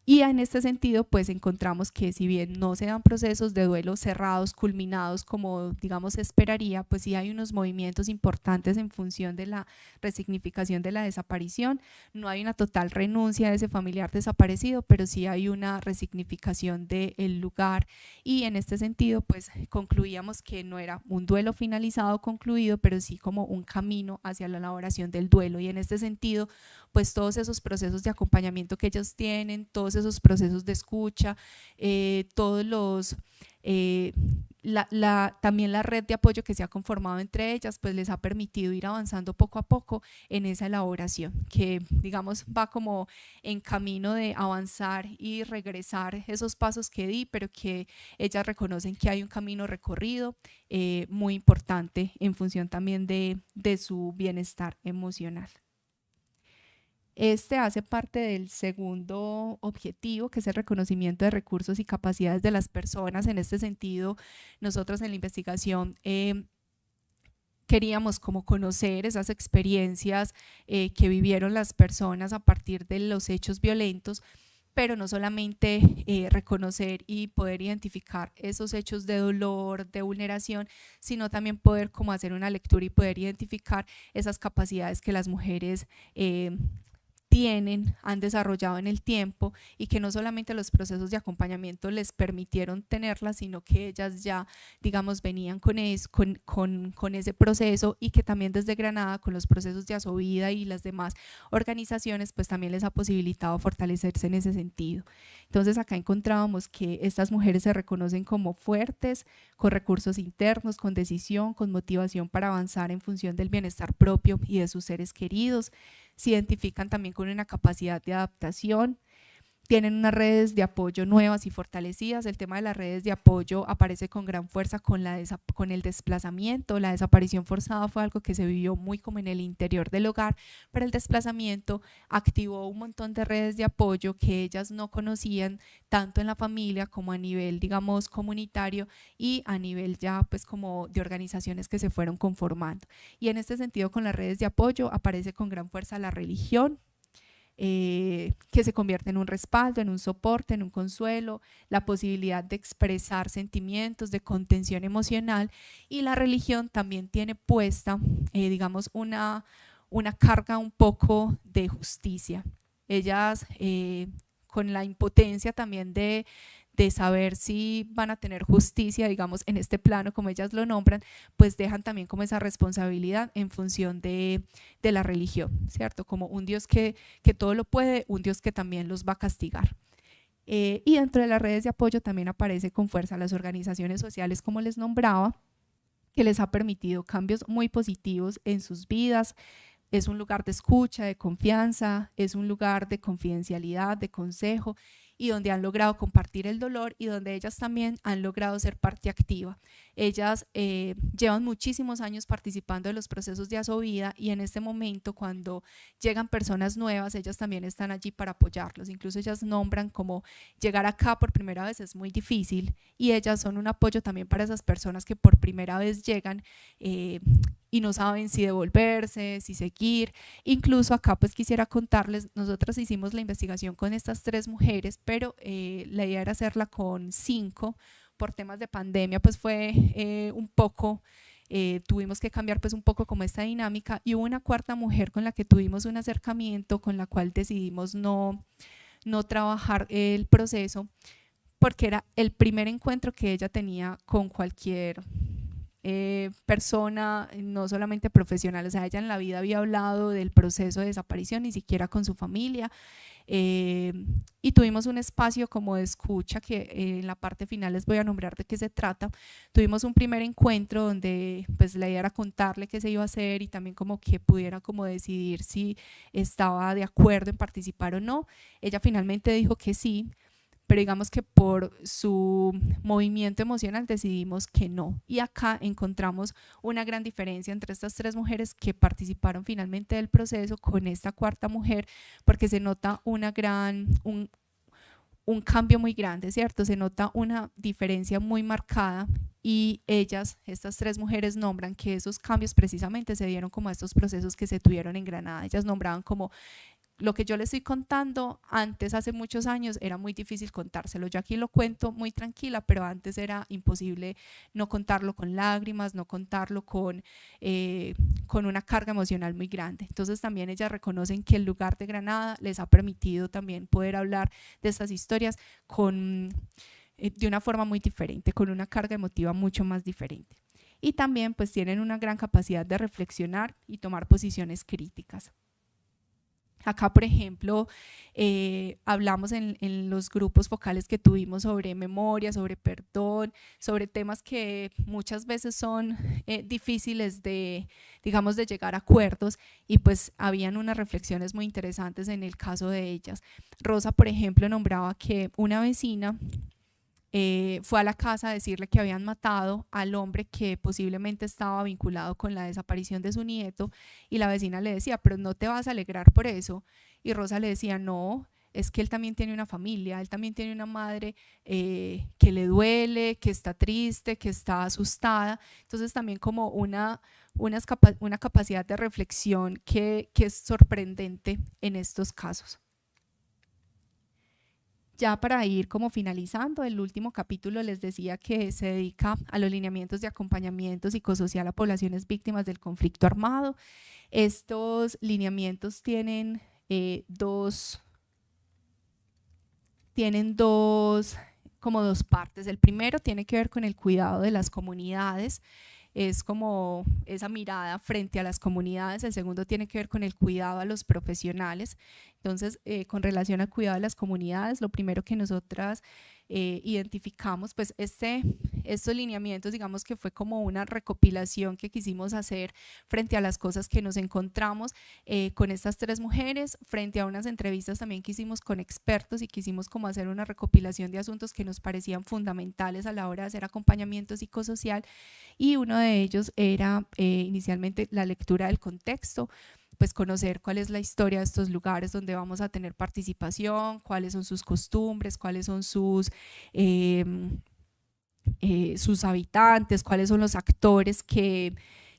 Y en este sentido, pues encontramos que si bien no se dan procesos de duelo cerrados, culminados, como digamos se esperaría, pues sí hay unos movimientos importantes en función de la resignificación de la desaparición. No hay una total renuncia de ese familiar desaparecido, pero sí hay una resignificación del lugar, y en este sentido, pues concluíamos que no era un duelo finalizado, concluido, pero sí como un camino hacia la elaboración del duelo, y en este sentido, pues todos esos procesos de acompañamiento que ellos tienen, todos esos procesos de escucha, todos los, también la red de apoyo que se ha conformado entre ellas, pues les ha permitido ir avanzando poco a poco en esa elaboración, que digamos va como en camino de avanzar y regresar esos pasos que di, pero que ellas reconocen que hay un camino recorrido muy importante en función también de su bienestar emocional. Este hace parte del segundo objetivo, que es el reconocimiento de recursos y capacidades de las personas. En este sentido, nosotros en la investigación queríamos como conocer esas experiencias que vivieron las personas a partir de los hechos violentos, pero no solamente reconocer y poder identificar esos hechos de dolor, de vulneración, sino también poder como hacer una lectura y poder identificar esas capacidades que las mujeres tienen, han desarrollado en el tiempo y que no solamente los procesos de acompañamiento les permitieron tenerlas, sino que ellas ya, digamos, venían con ese proceso y que también desde Granada con los procesos de Asovida y las demás organizaciones pues también les ha posibilitado fortalecerse en ese sentido. Entonces acá encontrábamos que estas mujeres se reconocen como fuertes, con recursos internos, con decisión, con motivación para avanzar en función del bienestar propio y de sus seres queridos. Se identifican también con una capacidad de adaptación, tienen unas redes de apoyo nuevas y fortalecidas. El tema de las redes de apoyo aparece con gran fuerza con el desplazamiento. La desaparición forzada fue algo que se vivió muy como en el interior del hogar, pero el desplazamiento activó un montón de redes de apoyo que ellas no conocían, tanto en la familia como a nivel, digamos, comunitario y a nivel ya pues como de organizaciones que se fueron conformando. Y en este sentido, con las redes de apoyo aparece con gran fuerza la religión, que se convierte en un respaldo, en un soporte, en un consuelo, la posibilidad de expresar sentimientos, de contención emocional, y la religión también tiene puesta, digamos, una carga un poco de justicia. Ellas, con la impotencia también de saber si van a tener justicia, digamos, en este plano, como ellas lo nombran, pues dejan también como esa responsabilidad en función de la religión, ¿cierto? Como un Dios que todo lo puede, un Dios que también los va a castigar. Y dentro de las redes de apoyo también aparece con fuerza las organizaciones sociales, como les nombraba, que les ha permitido cambios muy positivos en sus vidas. Es un lugar de escucha, de confianza, es un lugar de confidencialidad, de consejo, y donde han logrado compartir el dolor y donde ellas también han logrado ser parte activa. Ellas llevan muchísimos años participando de los procesos de Asovida, y en este momento cuando llegan personas nuevas, ellas también están allí para apoyarlos. Incluso ellas nombran como llegar acá por primera vez es muy difícil, y ellas son un apoyo también para esas personas que por primera vez llegan y no saben si devolverse, si seguir. Incluso acá pues quisiera contarles, nosotros hicimos la investigación con estas 3 mujeres, pero la idea era hacerla con 5, por temas de pandemia pues fue un poco, tuvimos que cambiar pues un poco como esta dinámica, y hubo una 4ª mujer con la que tuvimos un acercamiento, con la cual decidimos no trabajar el proceso, porque era el primer encuentro que ella tenía con cualquier persona, no solamente profesional. O sea, ella en la vida había hablado del proceso de desaparición, ni siquiera con su familia, y tuvimos un espacio como de escucha que en la parte final les voy a nombrar de qué se trata. Tuvimos un primer encuentro donde pues la idea era contarle qué se iba a hacer y también como que pudiera como decidir si estaba de acuerdo en participar o no. Ella finalmente dijo que sí, pero digamos que por su movimiento emocional decidimos que no. Y acá encontramos una gran diferencia entre estas 3 mujeres que participaron finalmente del proceso con esta 4ª mujer, porque se nota un cambio muy grande, ¿cierto? Se nota una diferencia muy marcada, y ellas, estas 3 mujeres, nombran que esos cambios precisamente se dieron como a estos procesos que se tuvieron en Granada. Ellas nombraban como: lo que yo les estoy contando antes, hace muchos años, era muy difícil contárselo. Yo aquí lo cuento muy tranquila, pero antes era imposible no contarlo con lágrimas, no contarlo con una carga emocional muy grande. Entonces también ellas reconocen que el lugar de Granada les ha permitido también poder hablar de estas historias de una forma muy diferente, con una carga emotiva mucho más diferente. Y también pues tienen una gran capacidad de reflexionar y tomar posiciones críticas. Acá, por ejemplo, hablamos en los grupos focales que tuvimos sobre memoria, sobre perdón, sobre temas que muchas veces son difíciles de, digamos, de llegar a acuerdos, y pues habían unas reflexiones muy interesantes en el caso de ellas. Rosa, por ejemplo, nombraba que una vecina fue a la casa a decirle que habían matado al hombre que posiblemente estaba vinculado con la desaparición de su nieto, y la vecina le decía: pero no te vas a alegrar por eso. Y Rosa le decía: no, es que él también tiene una familia, él también tiene una madre que le duele, que está triste, que está asustada. Entonces también como una capacidad de reflexión que es sorprendente en estos casos. ya para ir como finalizando, el último capítulo les decía que se dedica a los lineamientos de acompañamiento psicosocial a poblaciones víctimas del conflicto armado. Estos lineamientos tienen dos partes. El primero tiene que ver con el cuidado de las comunidades, es como esa mirada frente a las comunidades. El segundo tiene que ver con el cuidado a los profesionales. Entonces, con relación al cuidado de las comunidades, lo primero que nosotras identificamos, pues estos lineamientos, digamos que fue como una recopilación que quisimos hacer frente a las cosas que nos encontramos con estas 3 mujeres, frente a unas entrevistas también que hicimos con expertos y quisimos como hacer una recopilación de asuntos que nos parecían fundamentales a la hora de hacer acompañamiento psicosocial, y uno de ellos era inicialmente la lectura del contexto, pues conocer cuál es la historia de estos lugares donde vamos a tener participación, cuáles son sus costumbres, cuáles son sus habitantes, cuáles son los actores que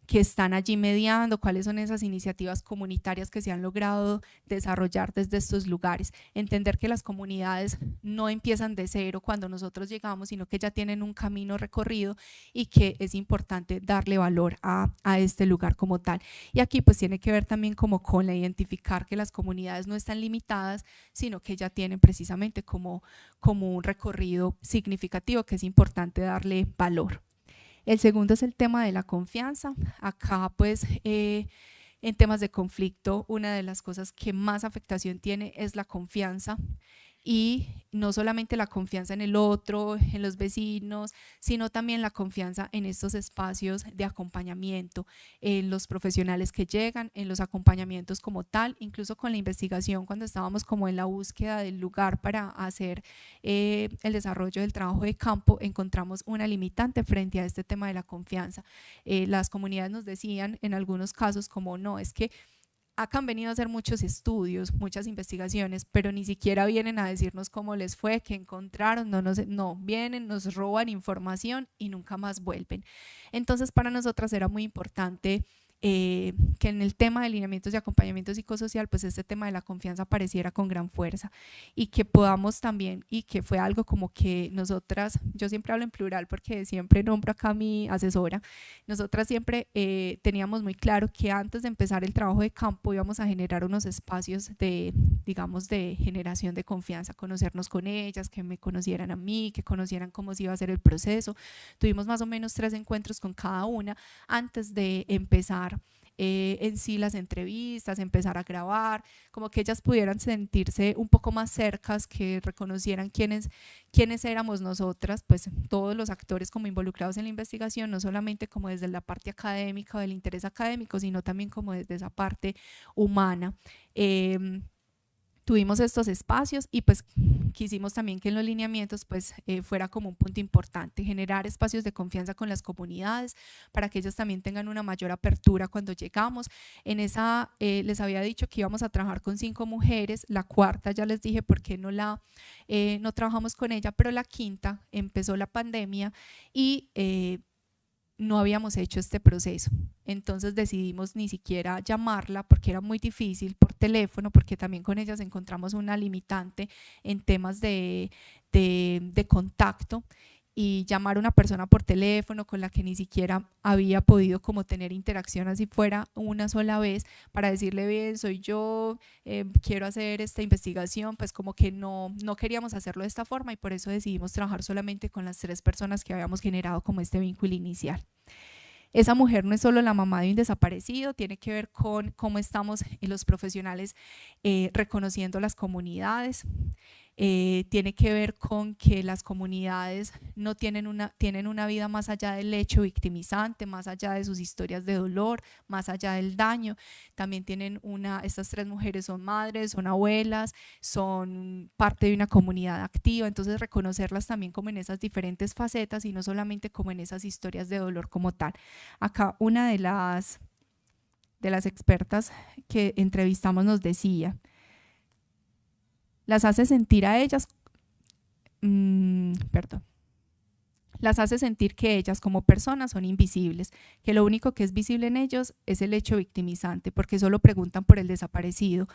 están allí mediando, cuáles son esas iniciativas comunitarias que se han logrado desarrollar desde estos lugares. Entender que las comunidades no empiezan de cero cuando nosotros llegamos, sino que ya tienen un camino recorrido y que es importante darle valor a este lugar como tal. Y aquí pues tiene que ver también como con la identificar que las comunidades no están limitadas, sino que ya tienen precisamente como un recorrido significativo que es importante darle valor. El segundo es el tema de la confianza. Acá pues en temas de conflicto, una de las cosas que más afectación tiene es la confianza, y no solamente la confianza en el otro, en los vecinos, sino también la confianza en estos espacios de acompañamiento, en los profesionales que llegan, en los acompañamientos como tal. Incluso con la investigación, cuando estábamos como en la búsqueda del lugar para hacer el desarrollo del trabajo de campo, encontramos una limitante frente a este tema de la confianza. Las comunidades nos decían en algunos casos como no, es que acá han venido a hacer muchos estudios, muchas investigaciones, pero ni siquiera vienen a decirnos cómo les fue, qué encontraron, no, vienen, nos roban información y nunca más vuelven. Entonces para nosotras era muy importante que en el tema de lineamientos de acompañamiento psicosocial, pues este tema de la confianza apareciera con gran fuerza, y que podamos también, y que fue algo como que nosotras, yo siempre hablo en plural porque siempre nombro acá a mi asesora, nosotras siempre teníamos muy claro que antes de empezar el trabajo de campo íbamos a generar unos espacios de, digamos, de generación de confianza, conocernos con ellas, que me conocieran a mí, que conocieran cómo se iba a hacer el proceso. Tuvimos más o menos 3 encuentros con cada una antes de empezar en sí las entrevistas, empezar a grabar, como que ellas pudieran sentirse un poco más cercas, que reconocieran quiénes éramos nosotras, pues todos los actores como involucrados en la investigación, no solamente como desde la parte académica o del interés académico, sino también como desde esa parte humana. Tuvimos estos espacios y pues quisimos también que en los lineamientos pues fuera como un punto importante, generar espacios de confianza con las comunidades para que ellas también tengan una mayor apertura cuando llegamos. En esa les había dicho que íbamos a trabajar con 5 mujeres, la cuarta ya les dije por qué no trabajamos con ella, pero la quinta empezó la pandemia y no habíamos hecho este proceso, entonces decidimos ni siquiera llamarla porque era muy difícil por teléfono, porque también con ellas encontramos una limitante en temas de contacto, y llamar a una persona por teléfono con la que ni siquiera había podido como tener interacción así fuera una sola vez para decirle bien, soy yo, quiero hacer esta investigación, pues como que no queríamos hacerlo de esta forma, y por eso decidimos trabajar solamente con las 3 personas que habíamos generado como este vínculo inicial. Esa mujer no es solo la mamá de un desaparecido, tiene que ver con cómo estamos los profesionales reconociendo las comunidades. Tiene que ver con que las comunidades no tienen una vida más allá del hecho victimizante, más allá de sus historias de dolor, más allá del daño. También tienen estas 3 mujeres son madres, son abuelas, son parte de una comunidad activa, entonces reconocerlas también como en esas diferentes facetas y no solamente como en esas historias de dolor como tal. Acá una de las expertas que entrevistamos nos decía: las hace sentir a ellas, las hace sentir que ellas como personas son invisibles, que lo único que es visible en ellos es el hecho victimizante, porque solo preguntan por el desaparecido,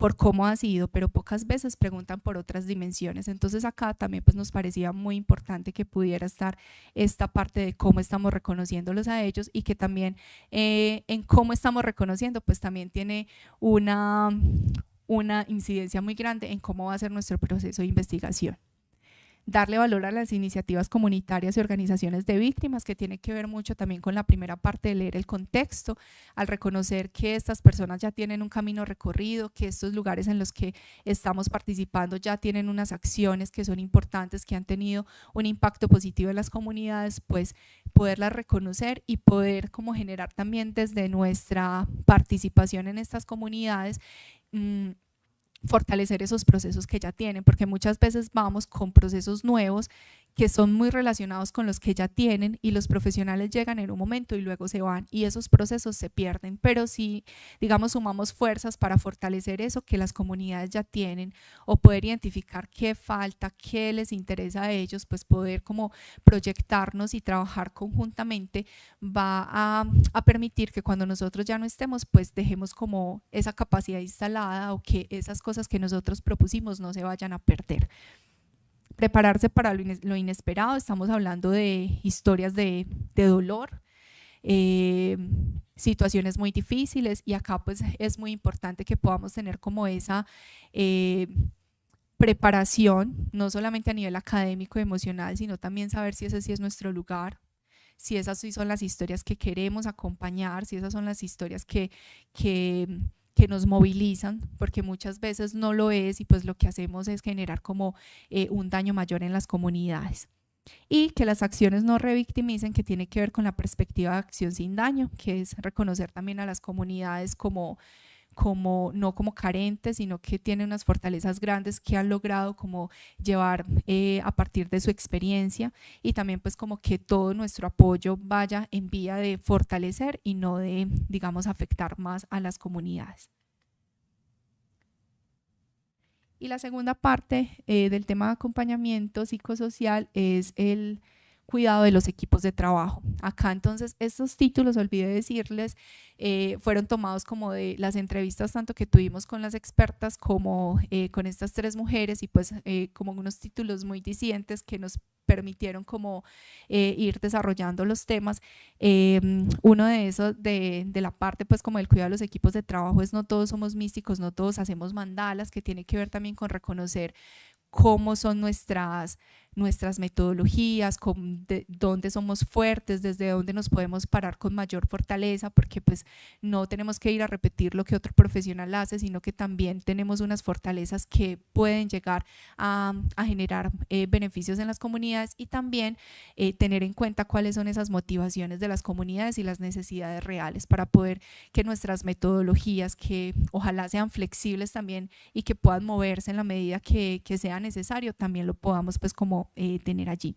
por cómo ha sido, pero pocas veces preguntan por otras dimensiones. Entonces acá también pues nos parecía muy importante que pudiera estar esta parte de cómo estamos reconociéndolos a ellos, y que también en cómo estamos reconociendo pues también tiene una incidencia muy grande en cómo va a ser nuestro proceso de investigación. Darle valor a las iniciativas comunitarias y organizaciones de víctimas, que tiene que ver mucho también con la primera parte de leer el contexto, al reconocer que estas personas ya tienen un camino recorrido, que estos lugares en los que estamos participando ya tienen unas acciones que son importantes, que han tenido un impacto positivo en las comunidades, pues poderlas reconocer y poder como generar también desde nuestra participación en estas comunidades fortalecer esos procesos que ya tienen, porque muchas veces vamos con procesos nuevos que son muy relacionados con los que ya tienen, y los profesionales llegan en un momento y luego se van y esos procesos se pierden. Pero si, digamos, sumamos fuerzas para fortalecer eso que las comunidades ya tienen, o poder identificar qué falta, qué les interesa a ellos, pues poder como proyectarnos y trabajar conjuntamente va a permitir que cuando nosotros ya no estemos, pues dejemos como esa capacidad instalada, o que esas cosas que nosotros propusimos no se vayan a perder. Prepararse para lo inesperado, estamos hablando de historias de dolor, situaciones muy difíciles, y acá pues es muy importante que podamos tener como esa preparación, no solamente a nivel académico y emocional, sino también saber si ese sí es nuestro lugar, si esas sí son las historias que queremos acompañar, si esas son las historias que nos movilizan, porque muchas veces no lo es, y pues lo que hacemos es generar como un daño mayor en las comunidades. Y que las acciones no revictimicen, que tiene que ver con la perspectiva de acción sin daño, que es reconocer también a las comunidades como no como carentes, sino que tienen unas fortalezas grandes que han logrado como llevar a partir de su experiencia, y también pues como que todo nuestro apoyo vaya en vía de fortalecer y no de, digamos, afectar más a las comunidades. Y la segunda parte del tema de acompañamiento psicosocial es el cuidado de los equipos de trabajo. Acá entonces estos títulos, olvidé decirles, fueron tomados como de las entrevistas tanto que tuvimos con las expertas como con estas 3 mujeres, y pues como unos títulos muy disidentes que nos permitieron como ir desarrollando los temas. Uno de esos, de la parte pues como del cuidado de los equipos de trabajo, es no todos somos místicos, no todos hacemos mandalas, que tiene que ver también con reconocer cómo son nuestras metodologías, dónde somos fuertes, desde dónde nos podemos parar con mayor fortaleza, porque pues no tenemos que ir a repetir lo que otro profesional hace, sino que también tenemos unas fortalezas que pueden llegar a generar beneficios en las comunidades, y también tener en cuenta cuáles son esas motivaciones de las comunidades y las necesidades reales, para poder que nuestras metodologías, que ojalá sean flexibles también y que puedan moverse en la medida que sea necesario, también lo podamos pues como tener allí.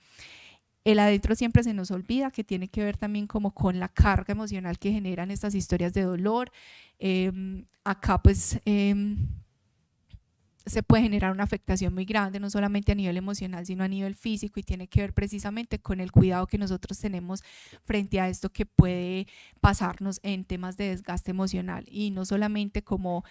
El adentro siempre se nos olvida, que tiene que ver también como con la carga emocional que generan estas historias de dolor. Acá pues se puede generar una afectación muy grande, no solamente a nivel emocional, sino a nivel físico, y tiene que ver precisamente con el cuidado que nosotros tenemos frente a esto que puede pasarnos en temas de desgaste emocional, y no solamente como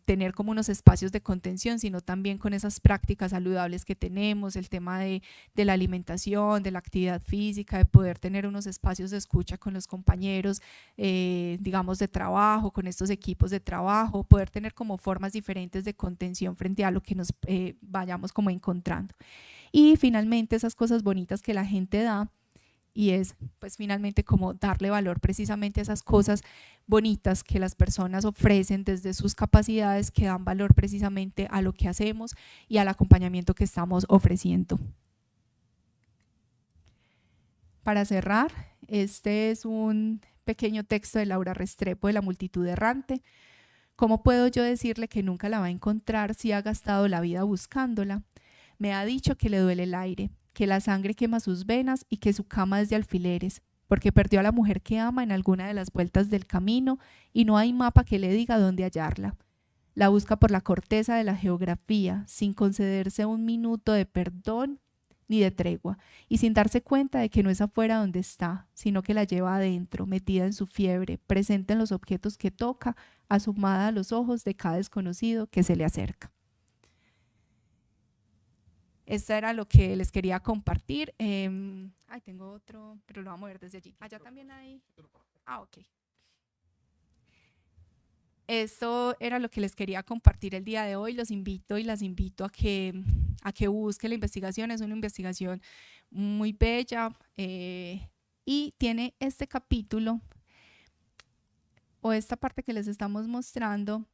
tener como unos espacios de contención, sino también con esas prácticas saludables que tenemos, el tema de la alimentación, de la actividad física, de poder tener unos espacios de escucha con los compañeros, digamos, de trabajo, con estos equipos de trabajo, poder tener como formas diferentes de contención frente a lo que nos vayamos como encontrando. Y finalmente esas cosas bonitas que la gente da, y es pues finalmente como darle valor precisamente a esas cosas bonitas que las personas ofrecen desde sus capacidades, que dan valor precisamente a lo que hacemos y al acompañamiento que estamos ofreciendo. Para cerrar, este es un pequeño texto de Laura Restrepo de La multitud errante. ¿Cómo puedo yo decirle que nunca la va a encontrar si ha gastado la vida buscándola? Me ha dicho que le duele el aire, que la sangre quema sus venas y que su cama es de alfileres, porque perdió a la mujer que ama en alguna de las vueltas del camino y no hay mapa que le diga dónde hallarla. La busca por la corteza de la geografía, sin concederse un minuto de perdón ni de tregua, y sin darse cuenta de que no es afuera donde está, sino que la lleva adentro, metida en su fiebre, presente en los objetos que toca, asomada a los ojos de cada desconocido que se le acerca. Esto era lo que les quería compartir. Tengo otro, pero lo vamos a ver desde allí. Allá también hay. Ok. Esto era lo que les quería compartir el día de hoy. Los invito y las invito a que busquen la investigación. Es una investigación muy bella y tiene este capítulo o esta parte que les estamos mostrando.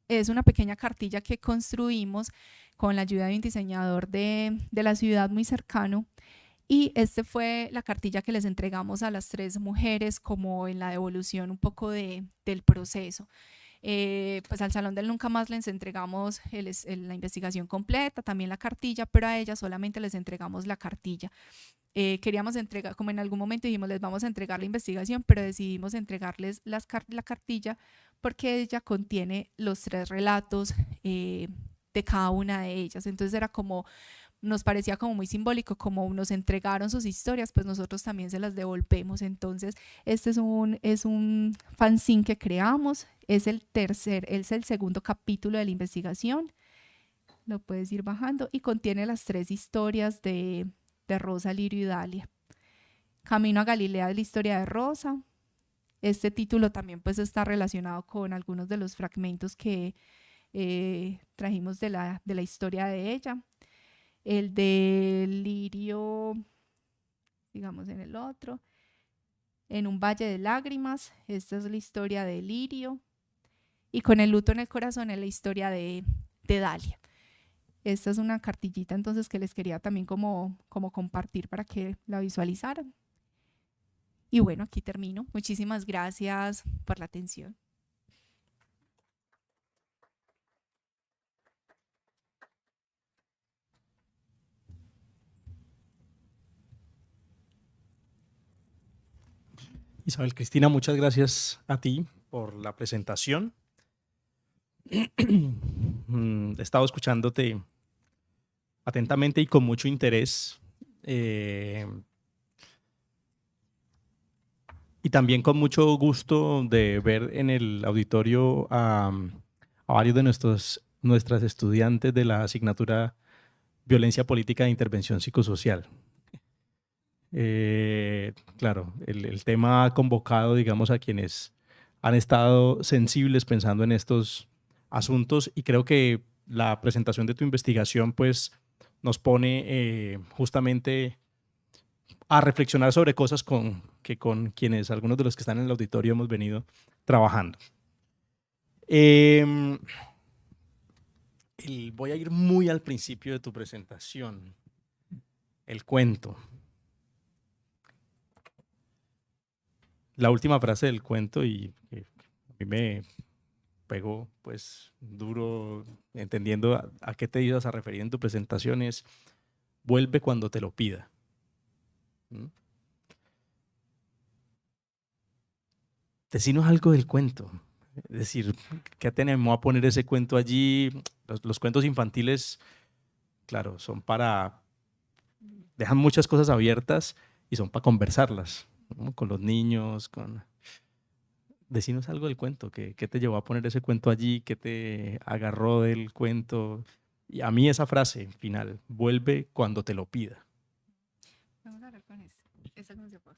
Es una pequeña cartilla que construimos con la ayuda de un diseñador de la ciudad muy cercano. Y esta fue la cartilla que les entregamos a las 3 mujeres como en la devolución un poco del proceso. Pues al Salón del Nunca Más les entregamos la investigación completa, también la cartilla, pero a ellas solamente les entregamos la cartilla. Queríamos entregar, como en algún momento dijimos, les vamos a entregar la investigación, pero decidimos entregarles la cartilla porque ella contiene los 3 relatos de cada una de ellas. Entonces era como, nos parecía como muy simbólico, como nos entregaron sus historias, pues nosotros también se las devolvemos. Entonces este es un fanzine que creamos, es el segundo capítulo de la investigación, lo puedes ir bajando, y contiene las 3 historias de Rosa, Lirio y Dalia. Camino a Galilea es la historia de Rosa. Este título también pues está relacionado con algunos de los fragmentos que trajimos de la historia de ella. El de Lirio, digamos en el otro, en un valle de lágrimas, esta es la historia de Lirio, y con el luto en el corazón es la historia de Dalia. Esta es una cartillita entonces que les quería también como compartir para que la visualizaran. Y bueno, aquí termino. Muchísimas gracias por la atención. Isabel Cristina, muchas gracias a ti por la presentación. He estado escuchándote atentamente y con mucho interés, y también con mucho gusto de ver en el auditorio a varios de nuestras estudiantes de la asignatura Violencia Política de Intervención Psicosocial. Claro, el tema ha convocado, digamos, a quienes han estado sensibles pensando en estos asuntos, y creo que la presentación de tu investigación pues nos pone justamente a reflexionar sobre cosas que con quienes, algunos de los que están en el auditorio, hemos venido trabajando. Voy a ir muy al principio de tu presentación, el cuento. La última frase del cuento, y a mí me pegó pues duro, entendiendo a qué te ibas a referir en tu presentación, es: vuelve cuando te lo pida. Decinos algo del cuento. Es decir, ¿qué te animó a poner ese cuento allí? Los cuentos infantiles, claro, son dejan muchas cosas abiertas y son para conversarlas, ¿no? Con los niños, Decinos algo del cuento. ¿Qué te llevó a poner ese cuento allí? ¿Qué te agarró del cuento? Y a mí esa frase final: vuelve cuando te lo pida. Vamos a hablar con eso. Esa no se puede.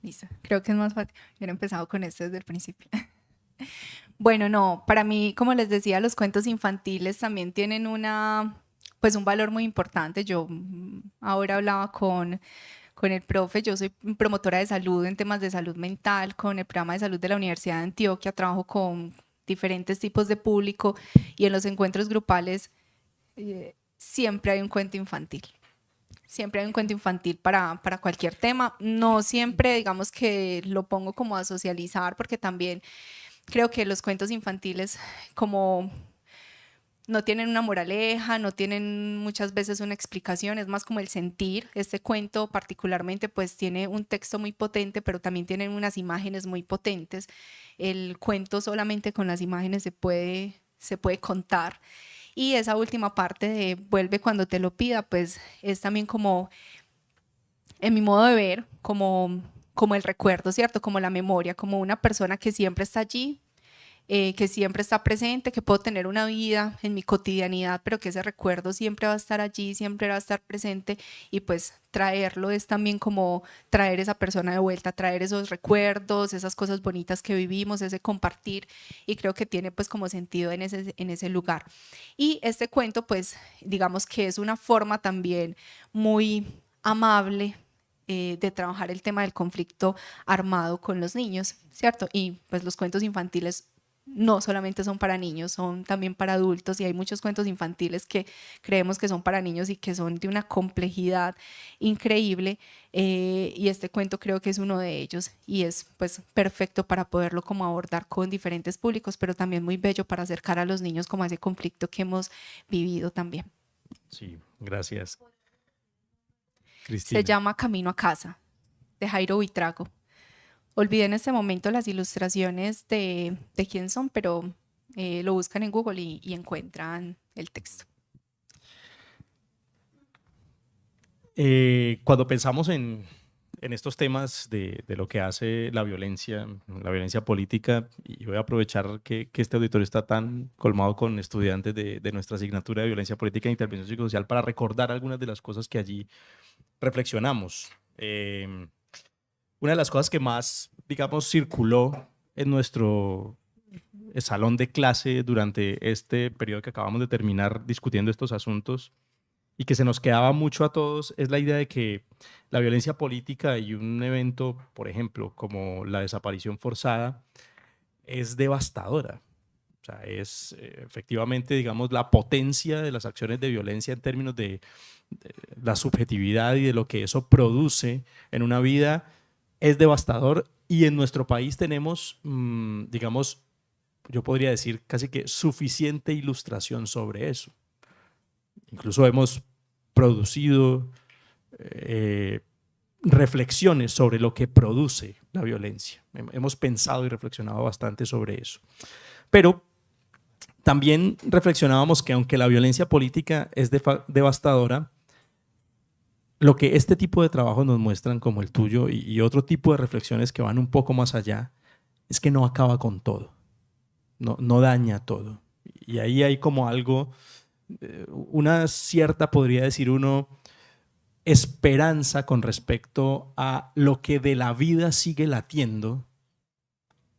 Listo. Creo que es más fácil. Hubiera empezado con esto desde el principio. Bueno, no, para mí, como les decía, los cuentos infantiles también tienen un valor muy importante. Yo ahora hablaba con el profe, yo soy promotora de salud en temas de salud mental, con el programa de salud de la Universidad de Antioquia, trabajo con diferentes tipos de público, y en los encuentros grupales siempre hay un cuento infantil. Siempre hay un cuento infantil para cualquier tema. No siempre, digamos, que lo pongo como a socializar, porque también creo que los cuentos infantiles como no tienen una moraleja, no tienen muchas veces una explicación, es más como el sentir. Este cuento particularmente pues tiene un texto muy potente, pero también tienen unas imágenes muy potentes. El cuento solamente con las imágenes se puede se puede contar. Y esa última parte de vuelve cuando te lo pida, pues es también como, en mi modo de ver, como el recuerdo, ¿cierto? Como la memoria, como una persona que siempre está allí, que siempre está presente, que puedo tener una vida en mi cotidianidad, pero que ese recuerdo siempre va a estar allí, siempre va a estar presente, y pues traerlo es también como traer esa persona de vuelta, traer esos recuerdos, esas cosas bonitas que vivimos, ese compartir, y creo que tiene pues como sentido en ese lugar. Y este cuento pues digamos que es una forma también muy amable de trabajar el tema del conflicto armado con los niños, ¿cierto? Y pues los cuentos infantiles no solamente son para niños, son también para adultos, y hay muchos cuentos infantiles que creemos que son para niños y que son de una complejidad increíble, y este cuento creo que es uno de ellos, y es pues perfecto para poderlo como abordar con diferentes públicos, pero también muy bello para acercar a los niños como a ese conflicto que hemos vivido también. Sí, gracias, Se Cristina. llama Camino a casa, de Jairo Buitrago. Olvidé en este momento las ilustraciones de quién son, pero lo buscan en Google y encuentran el texto. Cuando pensamos en estos temas de lo que hace la violencia política, y voy a aprovechar que este auditorio está tan colmado con estudiantes de nuestra asignatura de violencia política e intervención psicosocial para recordar algunas de las cosas que allí reflexionamos. Una de las cosas que más, digamos, circuló en nuestro salón de clase durante este periodo que acabamos de terminar discutiendo estos asuntos, y que se nos quedaba mucho a todos, es la idea de que la violencia política y un evento, por ejemplo, como la desaparición forzada, es devastadora. O sea, es efectivamente, digamos, la potencia de las acciones de violencia en términos de la subjetividad y de lo que eso produce en una vida es devastador, y en nuestro país tenemos, digamos, yo podría decir casi que suficiente ilustración sobre eso. Incluso hemos producido reflexiones sobre lo que produce la violencia. Hemos pensado y reflexionado bastante sobre eso. Pero también reflexionábamos que aunque la violencia política es devastadora, lo que este tipo de trabajos nos muestran, como el tuyo y otro tipo de reflexiones que van un poco más allá, es que no acaba con todo, no daña todo. Y ahí hay como algo, una cierta, podría decir uno, esperanza con respecto a lo que de la vida sigue latiendo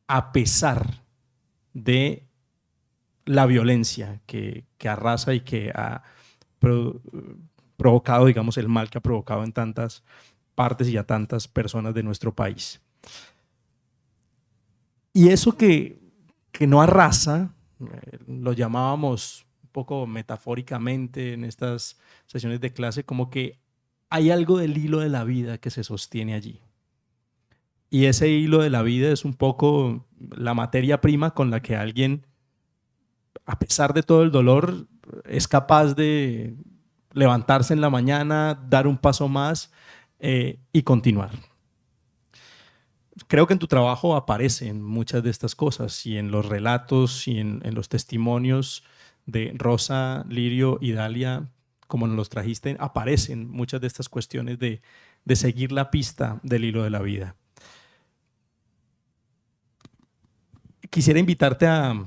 a pesar de la violencia que arrasa y que ha provocado, digamos, el mal que ha provocado en tantas partes y a tantas personas de nuestro país. Y eso que no arrasa, lo llamábamos un poco metafóricamente en estas sesiones de clase, como que hay algo del hilo de la vida que se sostiene allí. Y ese hilo de la vida es un poco la materia prima con la que alguien, a pesar de todo el dolor, es capaz de levantarse en la mañana, dar un paso más y continuar. Creo que en tu trabajo aparecen muchas de estas cosas, y en los relatos y en los testimonios de Rosa, Lirio y Dalia, como nos los trajiste, aparecen muchas de estas cuestiones de seguir la pista del hilo de la vida. Quisiera invitarte a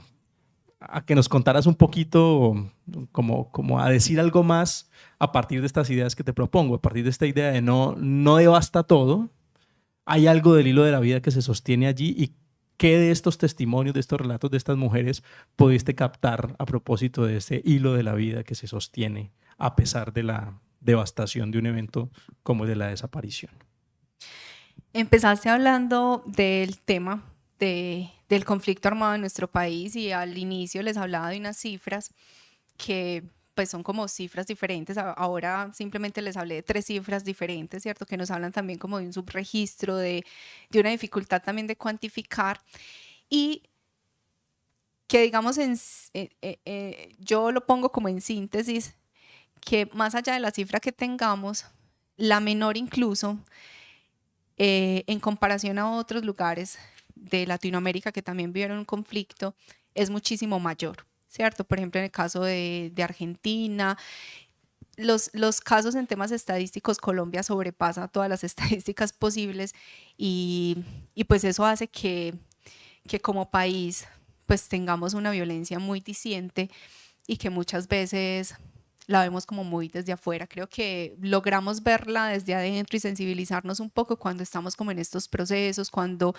que nos contaras un poquito, como a decir algo más a partir de estas ideas que te propongo, a partir de esta idea de no devasta todo, hay algo del hilo de la vida que se sostiene allí, y qué de estos testimonios, de estos relatos de estas mujeres pudiste captar a propósito de ese hilo de la vida que se sostiene a pesar de la devastación de un evento como el de la desaparición. Empezaste hablando del tema del conflicto armado en nuestro país, y al inicio les hablaba de unas cifras que pues son como cifras diferentes. Ahora simplemente les hablé de 3 cifras diferentes, ¿cierto? Que nos hablan también como de un subregistro, de una dificultad también de cuantificar, y que digamos, yo lo pongo como en síntesis, que más allá de la cifra que tengamos, la menor incluso, en comparación a otros lugares de Latinoamérica que también vivieron un conflicto, es muchísimo mayor. ¿cierto? Por ejemplo, en el caso de Argentina, los casos en temas estadísticos, Colombia sobrepasa todas las estadísticas posibles y pues eso hace que como país pues tengamos una violencia muy diciente y que muchas veces la vemos como muy desde afuera. Creo que logramos verla desde adentro y sensibilizarnos un poco cuando estamos como en estos procesos, cuando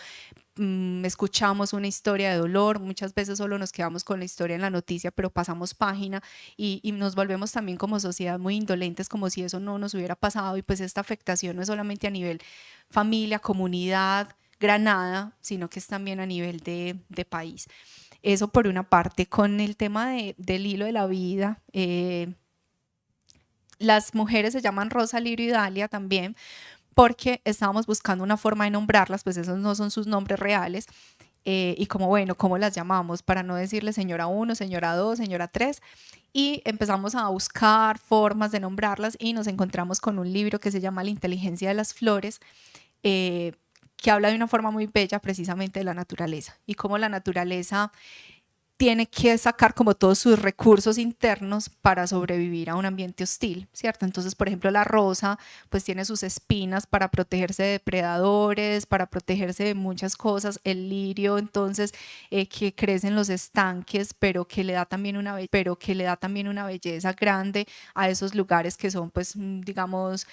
escuchamos una historia de dolor. Muchas veces solo nos quedamos con la historia en la noticia, pero pasamos página y nos volvemos también como sociedad muy indolentes, como si eso no nos hubiera pasado. Y pues esta afectación no es solamente a nivel familia, comunidad, Granada, sino que es también a nivel de país. Eso por una parte. Con el tema del hilo de la vida, las mujeres se llaman Rosa, Lirio y Dalia también, porque estábamos buscando una forma de nombrarlas, pues esos no son sus nombres reales, y como bueno, ¿cómo las llamamos? Para no decirle señora 1, señora 2, señora 3, y empezamos a buscar formas de nombrarlas y nos encontramos con un libro que se llama La inteligencia de las flores, que habla de una forma muy bella precisamente de la naturaleza y cómo la naturaleza tiene que sacar como todos sus recursos internos para sobrevivir a un ambiente hostil, ¿cierto? Entonces, por ejemplo, la rosa pues tiene sus espinas para protegerse de depredadores, para protegerse de muchas cosas. El lirio, entonces, que crece en los estanques, pero que le da también una belleza grande a esos lugares que son, pues, digamos,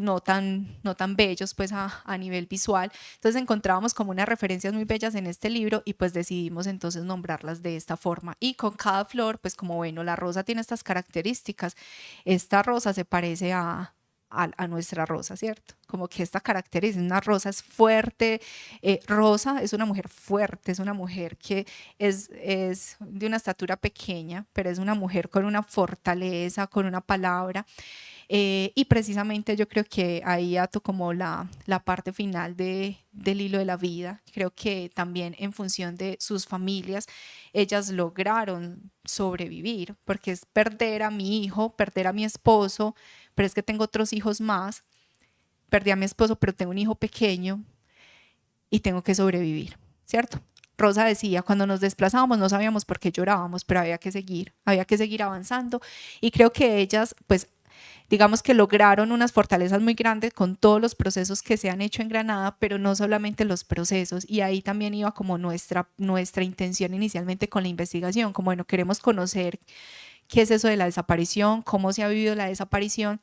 no tan bellos pues a nivel visual. Entonces encontrábamos como unas referencias muy bellas en este libro y pues decidimos entonces nombrarlas de esta forma. Y con cada flor, pues como bueno, la rosa tiene estas características, esta rosa se parece a nuestra rosa, ¿cierto? Como que esta característica, una rosa es fuerte, Rosa es una mujer fuerte, es una mujer que es de una estatura pequeña, pero es una mujer con una fortaleza, con una palabra. Y precisamente yo creo que ahí ato como la parte final del hilo de la vida. Creo que también en función de sus familias, ellas lograron sobrevivir, porque es perder a mi hijo, perder a mi esposo, pero es que tengo otros hijos más, perdí a mi esposo, pero tengo un hijo pequeño y tengo que sobrevivir, ¿cierto? Rosa decía, cuando nos desplazábamos no sabíamos por qué llorábamos, pero había que seguir avanzando y creo que ellas, pues, digamos que lograron unas fortalezas muy grandes con todos los procesos que se han hecho en Granada, pero no solamente los procesos, y ahí también iba como nuestra intención inicialmente con la investigación, como bueno, queremos conocer qué es eso de la desaparición, cómo se ha vivido la desaparición,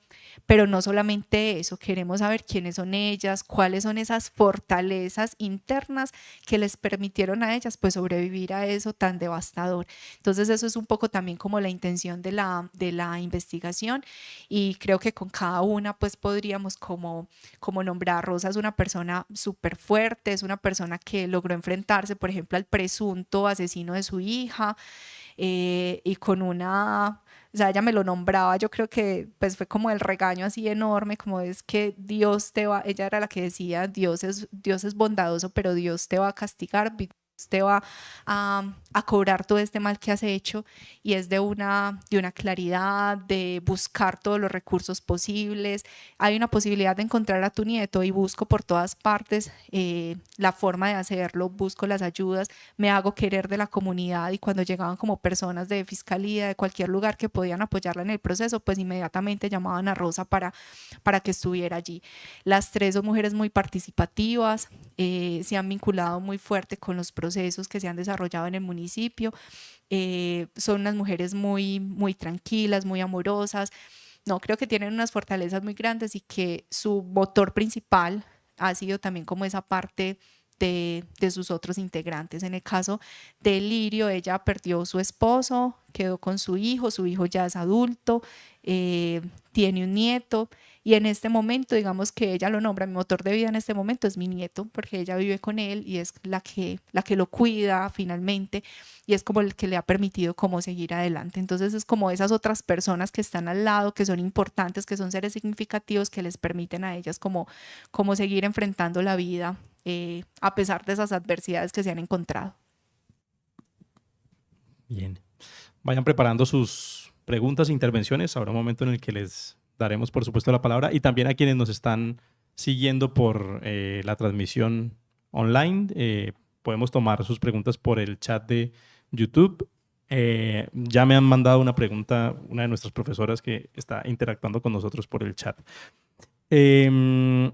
pero no solamente eso, queremos saber quiénes son ellas, cuáles son esas fortalezas internas que les permitieron a ellas pues sobrevivir a eso tan devastador. Entonces eso es un poco también como la intención de la investigación y creo que con cada una pues podríamos como nombrar. Rosa es una persona súper fuerte, es una persona que logró enfrentarse por ejemplo al presunto asesino de su hija, y con una, o sea, ella me lo nombraba, yo creo que pues fue como el regaño así enorme, como es que Dios te va, ella era la que decía, Dios es bondadoso, pero Dios te va a castigar, Dios te va a cobrar todo este mal que has hecho, y es de una claridad, de buscar todos los recursos posibles. Hay una posibilidad de encontrar a tu nieto y busco por todas partes la forma de hacerlo, busco las ayudas, me hago querer de la comunidad, y cuando llegaban como personas de fiscalía, de cualquier lugar que podían apoyarla en el proceso, pues inmediatamente llamaban a Rosa para que estuviera allí. Las tres son mujeres muy participativas, se han vinculado muy fuerte con los procesos que se han desarrollado en el municipio, son unas mujeres muy tranquilas, muy amorosas. No, creo que tienen unas fortalezas muy grandes y que su motor principal ha sido también como esa parte de sus otros integrantes. En el caso de Lirio, ella perdió su esposo, quedó con su hijo ya es adulto, tiene un nieto, y en este momento, digamos que ella lo nombra, mi motor de vida en este momento es mi nieto, porque ella vive con él y es la que lo cuida finalmente, y es como el que le ha permitido como seguir adelante. Entonces es como esas otras personas que están al lado, que son importantes, que son seres significativos, que les permiten a ellas como seguir enfrentando la vida, a pesar de esas adversidades que se han encontrado. Bien. Vayan preparando sus preguntas e intervenciones. Habrá un momento en el que les daremos, por supuesto, la palabra. Y también a quienes nos están siguiendo por la transmisión online, podemos tomar sus preguntas por el chat de YouTube Ya me han mandado una pregunta, una de nuestras profesoras que está interactuando con nosotros por el chat. Em,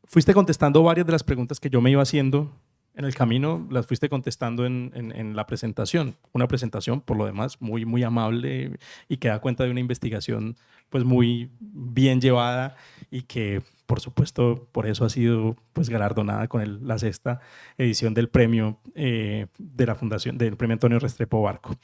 Fuiste contestando varias de las preguntas que yo me iba haciendo en el camino, las fuiste contestando en la presentación. Una presentación, por lo demás, muy, muy amable y que da cuenta de una investigación pues muy bien llevada y que, por supuesto, por eso ha sido pues galardonada con la sexta edición del premio de la Fundación, del Premio Antonio Restrepo Barco.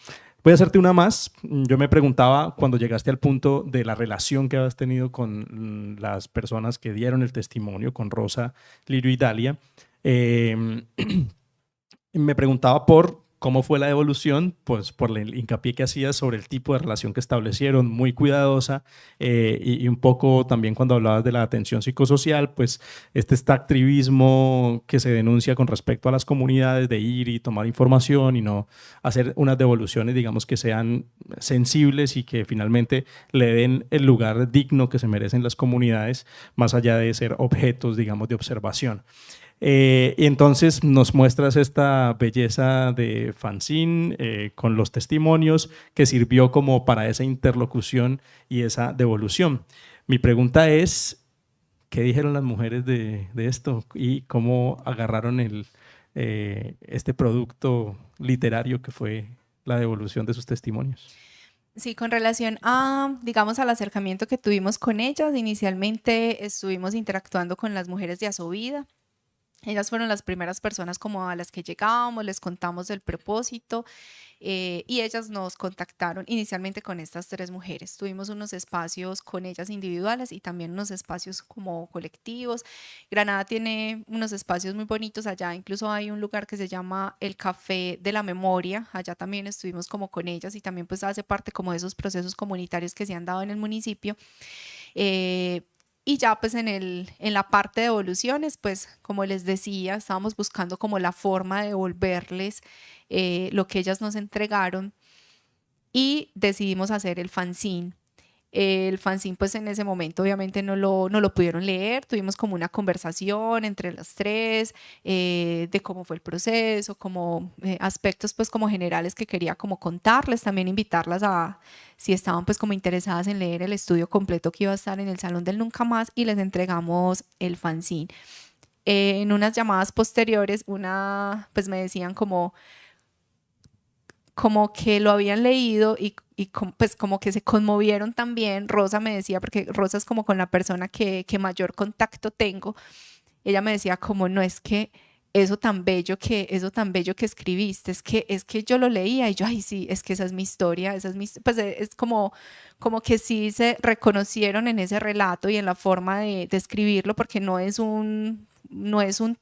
Voy a hacerte una más. Yo me preguntaba cuando llegaste al punto de la relación que habías tenido con las personas que dieron el testimonio, con Rosa, Lirio y Dalia. Me preguntaba por cómo fue la evolución, pues por el hincapié que hacías sobre el tipo de relación que establecieron, muy cuidadosa, y un poco también cuando hablabas de la atención psicosocial, pues este activismo que se denuncia con respecto a las comunidades de ir y tomar información y no hacer unas devoluciones, digamos, que sean sensibles y que finalmente le den el lugar digno que se merecen las comunidades, más allá de ser objetos, digamos, de observación. Y entonces nos muestras esta belleza de fanzine con los testimonios que sirvió como para esa interlocución y esa devolución. Mi pregunta es, ¿qué dijeron las mujeres de esto y cómo agarraron este producto literario que fue la devolución de sus testimonios? Sí, con relación a, digamos, al acercamiento que tuvimos con ellas, inicialmente estuvimos interactuando con las mujeres de Asovida. Ellas fueron las primeras personas como a las que llegábamos, les contamos el propósito y ellas nos contactaron inicialmente con estas tres mujeres. Tuvimos unos espacios con ellas individuales y también unos espacios como colectivos. Granada tiene unos espacios muy bonitos allá, incluso hay un lugar que se llama el Café de la Memoria, allá también estuvimos como con ellas y también pues hace parte como de esos procesos comunitarios que se han dado en el municipio. Y ya pues en la parte de devoluciones, pues como les decía, estábamos buscando como la forma de devolverles lo que ellas nos entregaron y decidimos hacer el fanzine. El fanzine pues en ese momento obviamente no lo pudieron leer, tuvimos como una conversación entre las tres de cómo fue el proceso, como aspectos pues como generales que quería como contarles, también invitarlas a si estaban pues como interesadas en leer el estudio completo que iba a estar en el Salón del Nunca Más y les entregamos el fanzine. En unas llamadas posteriores, pues me decían como que lo habían leído y pues como que se conmovieron también. Rosa me decía, porque Rosa es como con la persona que mayor contacto tengo, ella me decía como no es que eso tan bello que escribiste, es que yo lo leía y yo, ay sí, es que esa es mi historia, pues es como que sí se reconocieron en ese relato y en la forma de escribirlo, porque no es un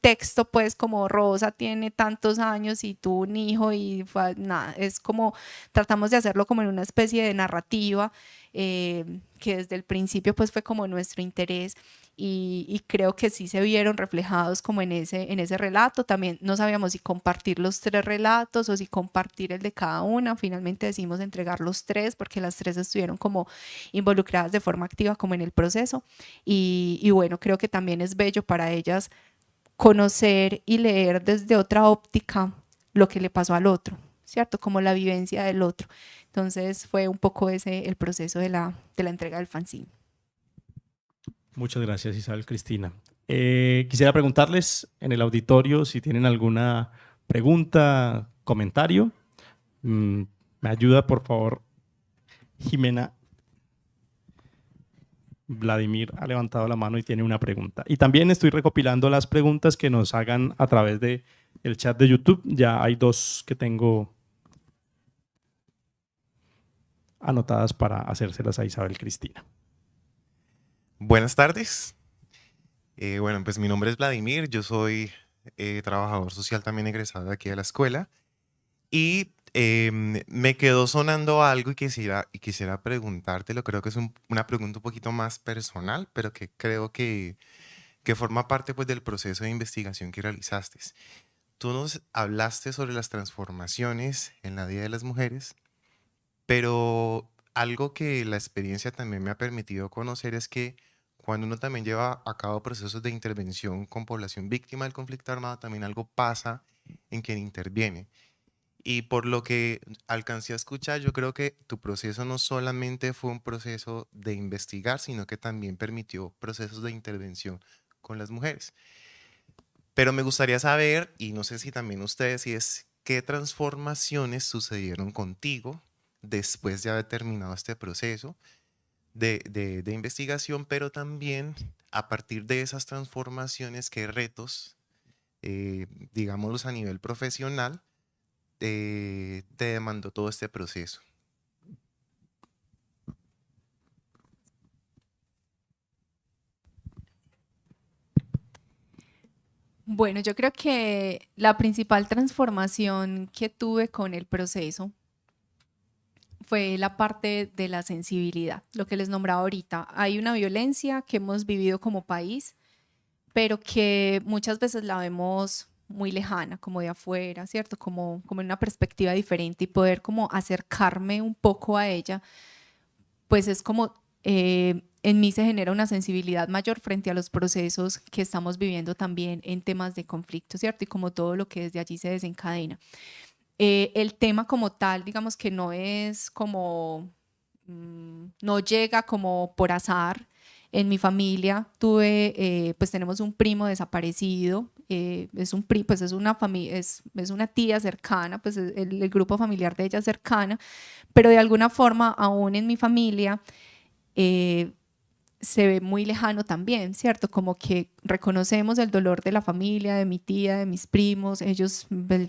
texto pues como Rosa tiene tantos años y tú un hijo y nada, es como tratamos de hacerlo como en una especie de narrativa que desde el principio pues fue como nuestro interés y creo que sí se vieron reflejados como en ese relato. También no sabíamos si compartir los tres relatos o si compartir el de cada una. Finalmente decidimos entregar los tres porque las tres estuvieron como involucradas de forma activa como en el proceso y bueno, creo que también es bello para ellas conocer y leer desde otra óptica lo que le pasó al otro, ¿cierto? Como la vivencia del otro. Entonces fue un poco ese el proceso de la entrega del fanzine. Muchas gracias, Isabel Cristina. Quisiera preguntarles en el auditorio si tienen alguna pregunta, comentario. Me ayuda, por favor, Jimena. Vladimir ha levantado la mano y tiene una pregunta. Y también estoy recopilando las preguntas que nos hagan a través del chat de YouTube. Ya hay dos que tengo anotadas para hacérselas a Isabel Cristina. Buenas tardes. Bueno, pues mi nombre es Vladimir, yo soy trabajador social también egresado de aquí de la escuela y me quedó sonando algo y quisiera preguntártelo. Creo que es una pregunta un poquito más personal, pero que creo que forma parte pues del proceso de investigación que realizaste. Tú nos hablaste sobre las transformaciones en la vida de las mujeres, pero algo que la experiencia también me ha permitido conocer es que cuando uno también lleva a cabo procesos de intervención con población víctima del conflicto armado, también algo pasa en quien interviene. Y por lo que alcancé a escuchar, yo creo que tu proceso no solamente fue un proceso de investigar, sino que también permitió procesos de intervención con las mujeres. Pero me gustaría saber, y no sé si también ustedes, si es qué transformaciones sucedieron contigo después de haber terminado este proceso de investigación, pero también a partir de esas transformaciones, qué retos, digámoslos a nivel profesional, te demandó todo este proceso. Bueno, yo creo que la principal transformación que tuve con el proceso fue la parte de la sensibilidad, lo que les nombraba ahorita. Hay una violencia que hemos vivido como país, pero que muchas veces la vemos muy lejana, como de afuera, ¿cierto? Como en una perspectiva diferente, y poder como acercarme un poco a ella, pues es como en mí se genera una sensibilidad mayor frente a los procesos que estamos viviendo también en temas de conflicto, ¿cierto? Y como todo lo que desde allí se desencadena. El tema como tal, digamos que no es como, no llega como por azar. En mi familia pues tenemos un primo desaparecido, pues es una familia, es una tía cercana, pues el grupo familiar de ella es cercana, pero de alguna forma aún en mi familia se ve muy lejano también, ¿cierto? Como que reconocemos el dolor de la familia, de mi tía, de mis primos, él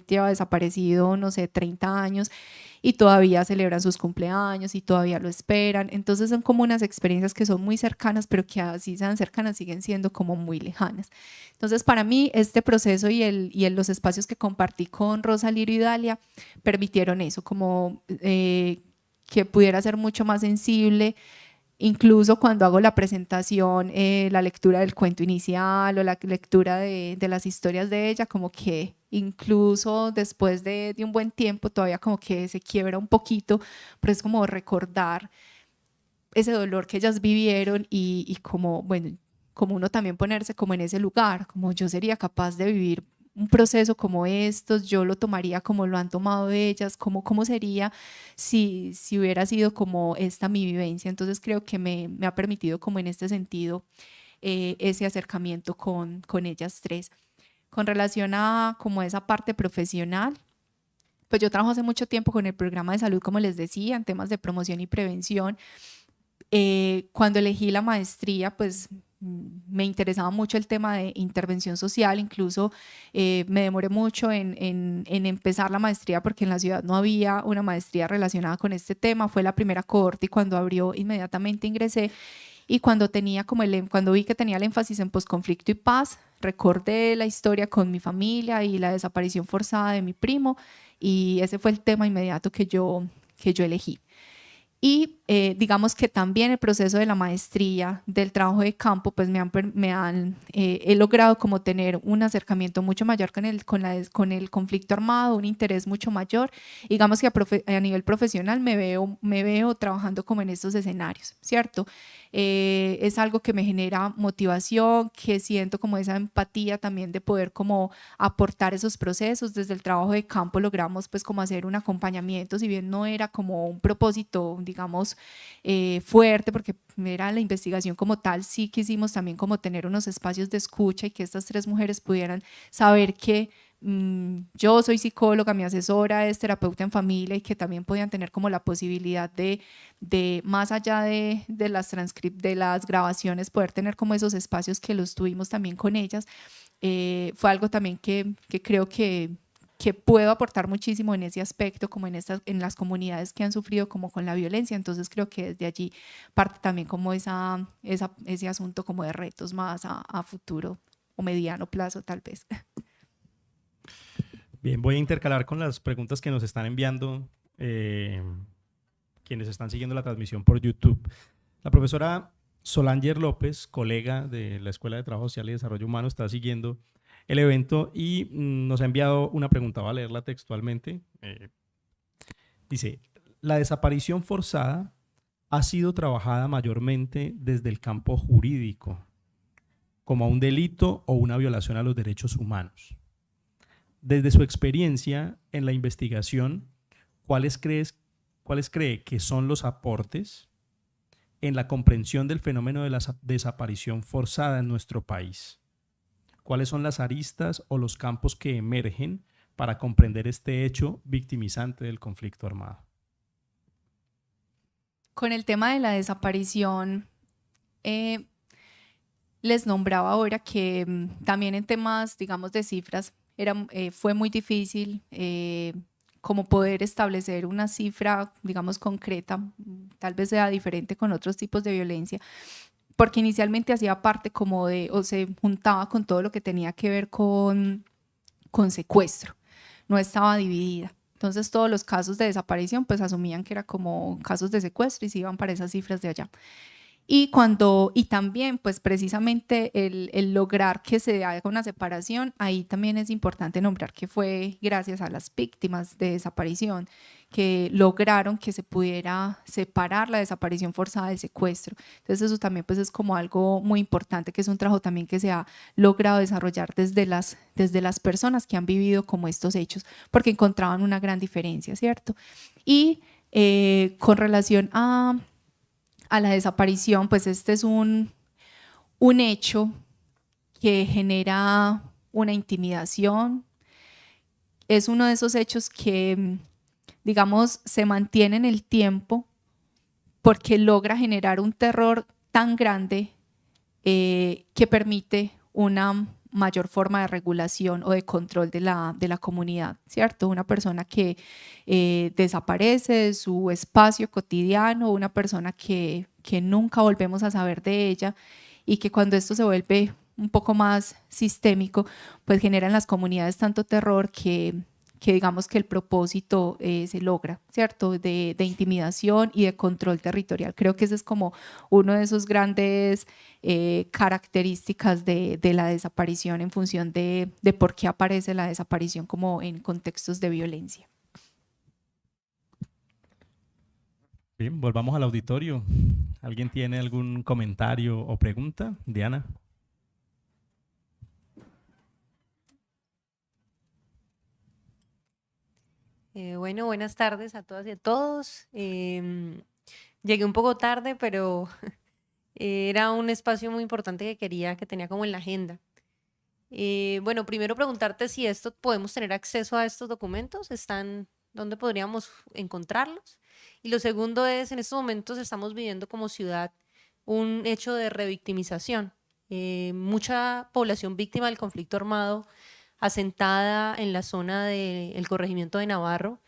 lleva desaparecido, no sé, 30 años y todavía celebran sus cumpleaños y todavía lo esperan. Entonces son como unas experiencias que son muy cercanas, pero que así sean cercanas siguen siendo como muy lejanas. Entonces para mí este proceso y los espacios que compartí con Rosa, Lirio y Dalia permitieron eso, como que pudiera ser mucho más sensible. Incluso cuando hago la presentación, la lectura del cuento inicial o la lectura de las historias de ella, como que incluso después de un buen tiempo todavía como que se quiebra un poquito, pero es como recordar ese dolor que ellas vivieron y como, bueno, como uno también ponerse como en ese lugar, como yo sería capaz de vivir un proceso como estos, yo lo tomaría como lo han tomado ellas, cómo sería si hubiera sido como esta mi vivencia. Entonces creo que me ha permitido como en este sentido ese acercamiento con ellas tres. Con relación a como esa parte profesional, pues yo trabajo hace mucho tiempo con el programa de salud, como les decía, en temas de promoción y prevención. Cuando elegí la maestría, pues me interesaba mucho el tema de intervención social, incluso me demoré mucho en empezar la maestría porque en la ciudad no había una maestría relacionada con este tema, fue la primera cohorte y cuando abrió inmediatamente ingresé y cuando cuando vi que tenía el énfasis en posconflicto y paz, recordé la historia con mi familia y la desaparición forzada de mi primo y ese fue el tema inmediato que yo elegí. Y digamos que también el proceso de la maestría, del trabajo de campo, pues he logrado como tener un acercamiento mucho mayor con el conflicto armado, un interés mucho mayor. Digamos que a nivel profesional me veo trabajando como en estos escenarios, ¿cierto? Es algo que me genera motivación, que siento como esa empatía también de poder como aportar esos procesos. Desde el trabajo de campo logramos pues como hacer un acompañamiento, si bien no era como un propósito, digamos, fuerte, porque era la investigación como tal, sí quisimos también como tener unos espacios de escucha y que estas tres mujeres pudieran saber que yo soy psicóloga, mi asesora es terapeuta en familia y que también podían tener como la posibilidad de más allá de las grabaciones, poder tener como esos espacios que los tuvimos también con ellas. Fue algo también que creo que puedo aportar muchísimo en ese aspecto, como en las comunidades que han sufrido como con la violencia. Entonces creo que desde allí parte también como ese asunto como de retos más a futuro o mediano plazo tal vez. Bien, voy a intercalar con las preguntas que nos están enviando quienes están siguiendo la transmisión por YouTube. La profesora Solanger López, colega de la Escuela de Trabajo Social y Desarrollo Humano, está siguiendo el evento y nos ha enviado una pregunta, voy a leerla textualmente. Dice, la desaparición forzada ha sido trabajada mayormente desde el campo jurídico, como un delito o una violación a los derechos humanos. Desde su experiencia en la investigación, ¿cuáles cree que son los aportes en la comprensión del fenómeno de la desaparición forzada en nuestro país? ¿Cuáles son las aristas o los campos que emergen para comprender este hecho victimizante del conflicto armado? Con el tema de la desaparición, les nombraba ahora que también en temas, digamos, de cifras, fue muy difícil como poder establecer una cifra, digamos, concreta, tal vez sea diferente con otros tipos de violencia, porque inicialmente hacía parte como de, o se juntaba con todo lo que tenía que ver con secuestro, no estaba dividida. Entonces todos los casos de desaparición pues asumían que era como casos de secuestro y se iban para esas cifras de allá. Y también pues precisamente el lograr que se haga una separación, ahí también es importante nombrar que fue gracias a las víctimas de desaparición que lograron que se pudiera separar la desaparición forzada del secuestro. Entonces eso también pues es como algo muy importante, que es un trabajo también que se ha logrado desarrollar desde las personas que han vivido como estos hechos, porque encontraban una gran diferencia, ¿cierto? Y con relación a la desaparición, pues este es un hecho que genera una intimidación, es uno de esos hechos que, digamos, se mantiene en el tiempo porque logra generar un terror tan grande que permite una mayor forma de regulación o de control de la comunidad, ¿cierto? Una persona que desaparece de su espacio cotidiano, una persona que nunca volvemos a saber de ella y que cuando esto se vuelve un poco más sistémico, pues genera en las comunidades tanto terror que digamos que el propósito se logra, ¿cierto? De intimidación y de control territorial. Creo que ese es como uno de esos grandes características de la desaparición en función de por qué aparece la desaparición como en contextos de violencia. Bien, volvamos al auditorio. ¿Alguien tiene algún comentario o pregunta? Diana. Bueno, buenas tardes a todas y a todos. Llegué un poco tarde, pero era un espacio muy importante que tenía como en la agenda. Bueno, primero preguntarte si podemos tener acceso a estos documentos, ¿dónde podríamos encontrarlos? Y lo segundo es, en estos momentos estamos viviendo como ciudad un hecho de revictimización. Mucha población víctima del conflicto armado asentada en la zona del corregimiento de Navarro,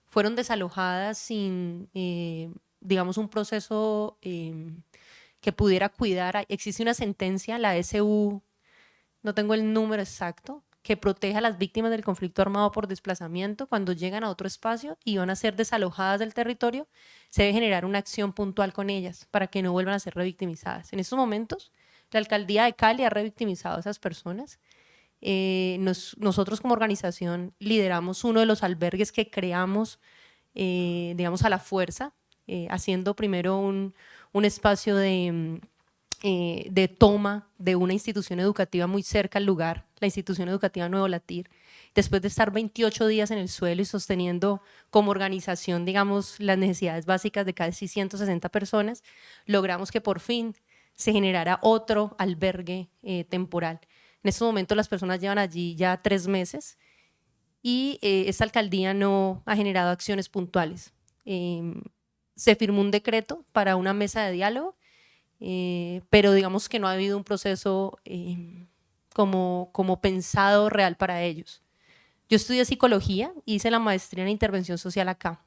fueron desalojadas sin, digamos, un proceso que pudiera cuidar. Existe una sentencia, la SU, no tengo el número exacto, que protege a las víctimas del conflicto armado por desplazamiento cuando llegan a otro espacio y van a ser desalojadas del territorio, se debe generar una acción puntual con ellas para que no vuelvan a ser revictimizadas. En estos momentos, la alcaldía de Cali ha revictimizado a esas personas. Nosotros como organización lideramos uno de los albergues que creamos, digamos, a la fuerza, haciendo primero un espacio de toma de una institución educativa muy cerca al lugar, la institución educativa Nuevo Latir. Después de estar 28 días en el suelo y sosteniendo como organización, digamos, las necesidades básicas de casi 160 personas, logramos que por fin se generara otro albergue temporal. En estos momentos las personas llevan allí ya 3 meses y esta alcaldía no ha generado acciones puntuales. Se firmó un decreto para una mesa de diálogo, pero digamos que no ha habido un proceso como pensado real para ellos. Yo estudié psicología, hice la maestría en intervención social acá.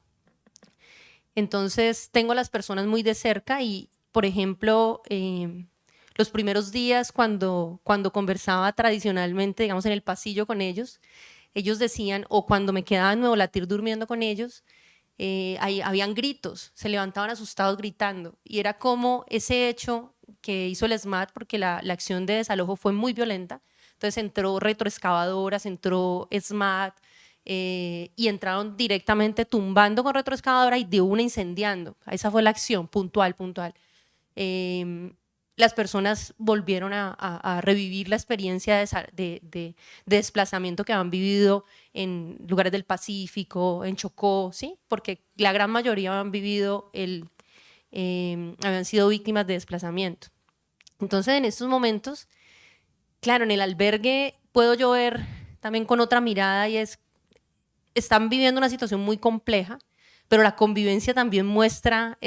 Entonces tengo a las personas muy de cerca y, por ejemplo, los primeros días cuando conversaba tradicionalmente, digamos, en el pasillo con ellos decían, o cuando me quedaba en Nuevo Latir durmiendo con ellos, habían gritos, se levantaban asustados gritando, y era como ese hecho que hizo el SMAT, porque la acción de desalojo fue muy violenta. Entonces entró retroexcavadoras, entró SMAT, y entraron directamente tumbando con retroexcavadora y de una incendiando. Esa fue la acción puntual. las personas volvieron a revivir la experiencia de desplazamiento que han vivido en lugares del Pacífico, en Chocó, ¿sí? Porque la gran mayoría han vivido habían sido víctimas de desplazamiento. Entonces, en estos momentos, claro, en el albergue puedo yo ver también con otra mirada, y están viviendo una situación muy compleja, pero la convivencia también muestra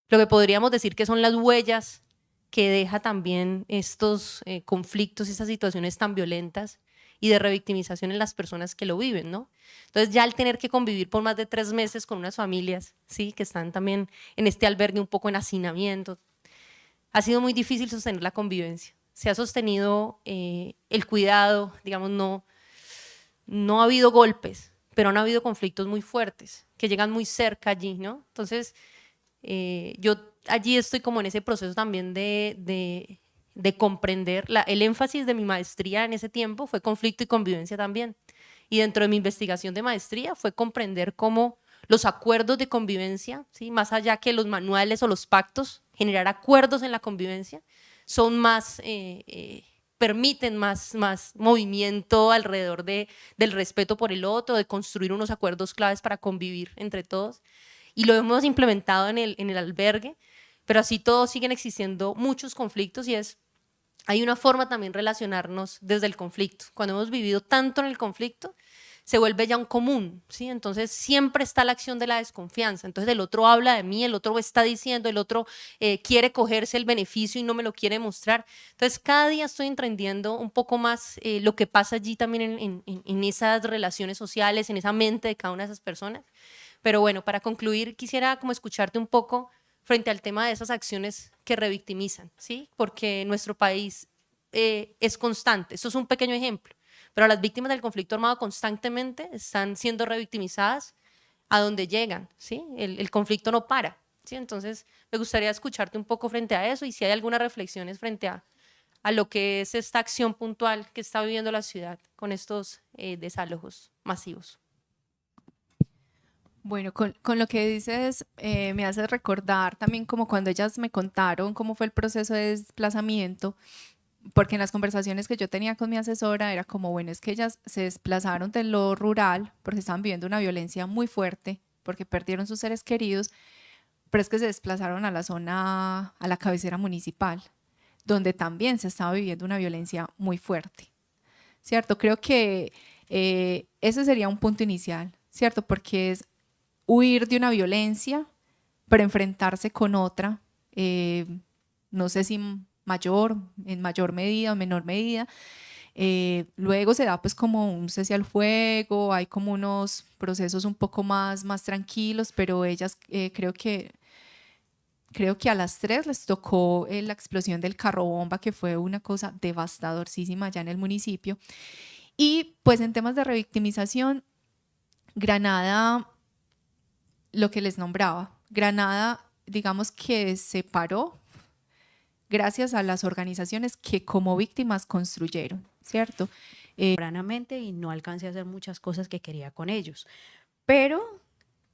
lo que podríamos decir que son las huellas que deja también estos conflictos, estas situaciones tan violentas y de revictimización en las personas que lo viven, ¿no? Entonces ya al tener que convivir por más de 3 meses con unas familias, ¿sí? Que están también en este albergue un poco en hacinamiento, ha sido muy difícil sostener la convivencia. Se ha sostenido el cuidado, digamos, no ha habido golpes, pero han habido conflictos muy fuertes que llegan muy cerca allí, ¿no? Entonces, yo allí estoy como en ese proceso también de comprender. El énfasis de mi maestría en ese tiempo fue conflicto y convivencia también. Y dentro de mi investigación de maestría fue comprender cómo los acuerdos de convivencia, ¿sí? Más allá que los manuales o los pactos, generar acuerdos en la convivencia son más, permiten más movimiento alrededor del respeto por el otro, de construir unos acuerdos claves para convivir entre todos. Y lo hemos implementado en el albergue, pero así todos siguen existiendo muchos conflictos, y hay una forma también relacionarnos desde el conflicto. Cuando hemos vivido tanto en el conflicto, se vuelve ya un común, ¿sí? Entonces siempre está la acción de la desconfianza. Entonces el otro habla de mí, el otro está diciendo, el otro quiere cogerse el beneficio y no me lo quiere mostrar. Entonces cada día estoy entendiendo un poco más lo que pasa allí también en esas relaciones sociales, en esa mente de cada una de esas personas. Pero bueno, para concluir, quisiera como escucharte un poco frente al tema de esas acciones que revictimizan, ¿sí? Porque nuestro país es constante. Esto es un pequeño ejemplo, pero las víctimas del conflicto armado constantemente están siendo revictimizadas a donde llegan, ¿sí? El conflicto no para, ¿sí? Entonces, me gustaría escucharte un poco frente a eso, y si hay algunas reflexiones frente a lo que es esta acción puntual que está viviendo la ciudad con estos desalojos masivos. Bueno, con lo que dices me hace recordar también como cuando ellas me contaron cómo fue el proceso de desplazamiento, porque en las conversaciones que yo tenía con mi asesora era como, bueno, es que ellas se desplazaron de lo rural porque estaban viviendo una violencia muy fuerte, porque perdieron sus seres queridos, pero es que se desplazaron a la zona, a la cabecera municipal, donde también se estaba viviendo una violencia muy fuerte, ¿cierto? Creo que ese sería un punto inicial, ¿cierto? Porque es huir de una violencia para enfrentarse con otra, no sé si en mayor medida o menor medida. Luego se da pues como un cese al fuego, hay como unos procesos un poco más tranquilos, pero ellas creo que a las 3 les tocó la explosión del carro bomba, que fue una cosa devastadorísima allá en el municipio. Y pues en temas de revictimización, Granada, lo que les nombraba, Granada, digamos que se paró gracias a las organizaciones que como víctimas construyeron, ¿cierto? Tempranamente, y no alcancé a hacer muchas cosas que quería con ellos. Pero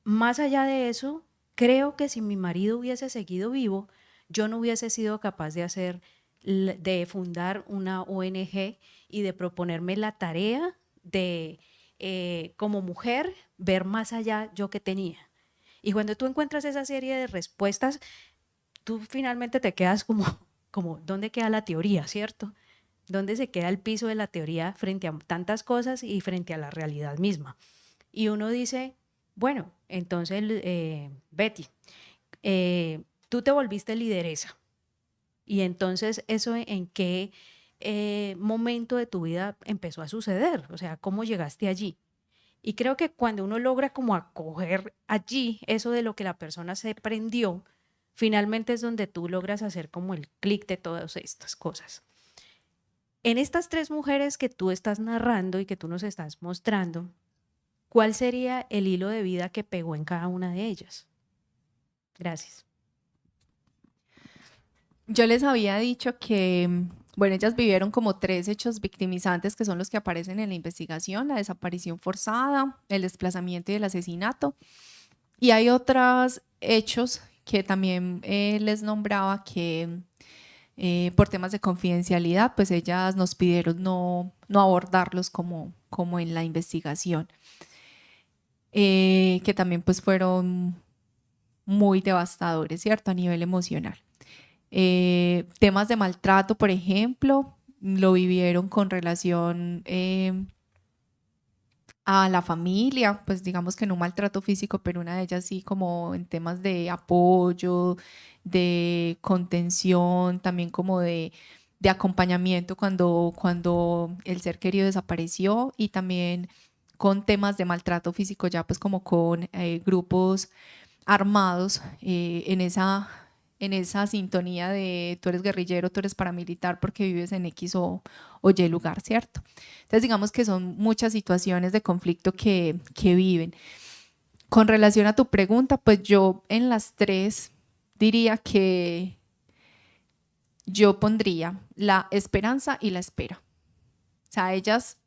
más allá de eso, creo que si mi marido hubiese seguido vivo, yo no hubiese sido capaz de fundar una ONG y de proponerme la tarea de, como mujer, ver más allá yo que tenía. Y cuando tú encuentras esa serie de respuestas, tú finalmente te quedas como ¿dónde queda la teoría, cierto? ¿Dónde se queda el piso de la teoría frente a tantas cosas y frente a la realidad misma? Y uno dice, bueno, entonces, Betty, tú te volviste lideresa. Y entonces, ¿eso en qué momento de tu vida empezó a suceder? O sea, ¿cómo llegaste allí? Y creo que cuando uno logra como acoger allí eso de lo que la persona se prendió, finalmente es donde tú logras hacer como el clic de todas estas cosas. En estas 3 mujeres que tú estás narrando y que tú nos estás mostrando, ¿cuál sería el hilo de vida que pegó en cada una de ellas? Gracias. Yo les había dicho que, bueno, ellas vivieron como 3 hechos victimizantes que son los que aparecen en la investigación: la desaparición forzada, el desplazamiento y el asesinato. Y hay otros hechos que también les nombraba que por temas de confidencialidad, pues ellas nos pidieron no abordarlos como en la investigación, que también pues fueron muy devastadores, ¿cierto? A nivel emocional. Temas de maltrato, por ejemplo, lo vivieron con relación a la familia, pues digamos que no un maltrato físico, pero una de ellas sí como en temas de apoyo, de contención, también como de acompañamiento cuando el ser querido desapareció, y también con temas de maltrato físico ya pues como con grupos armados en esa sintonía de tú eres guerrillero, tú eres paramilitar porque vives en X o Y lugar, ¿cierto? Entonces digamos que son muchas situaciones de conflicto que viven. Con relación a tu pregunta, pues yo en las tres diría que yo pondría la esperanza y la espera. O sea, ellas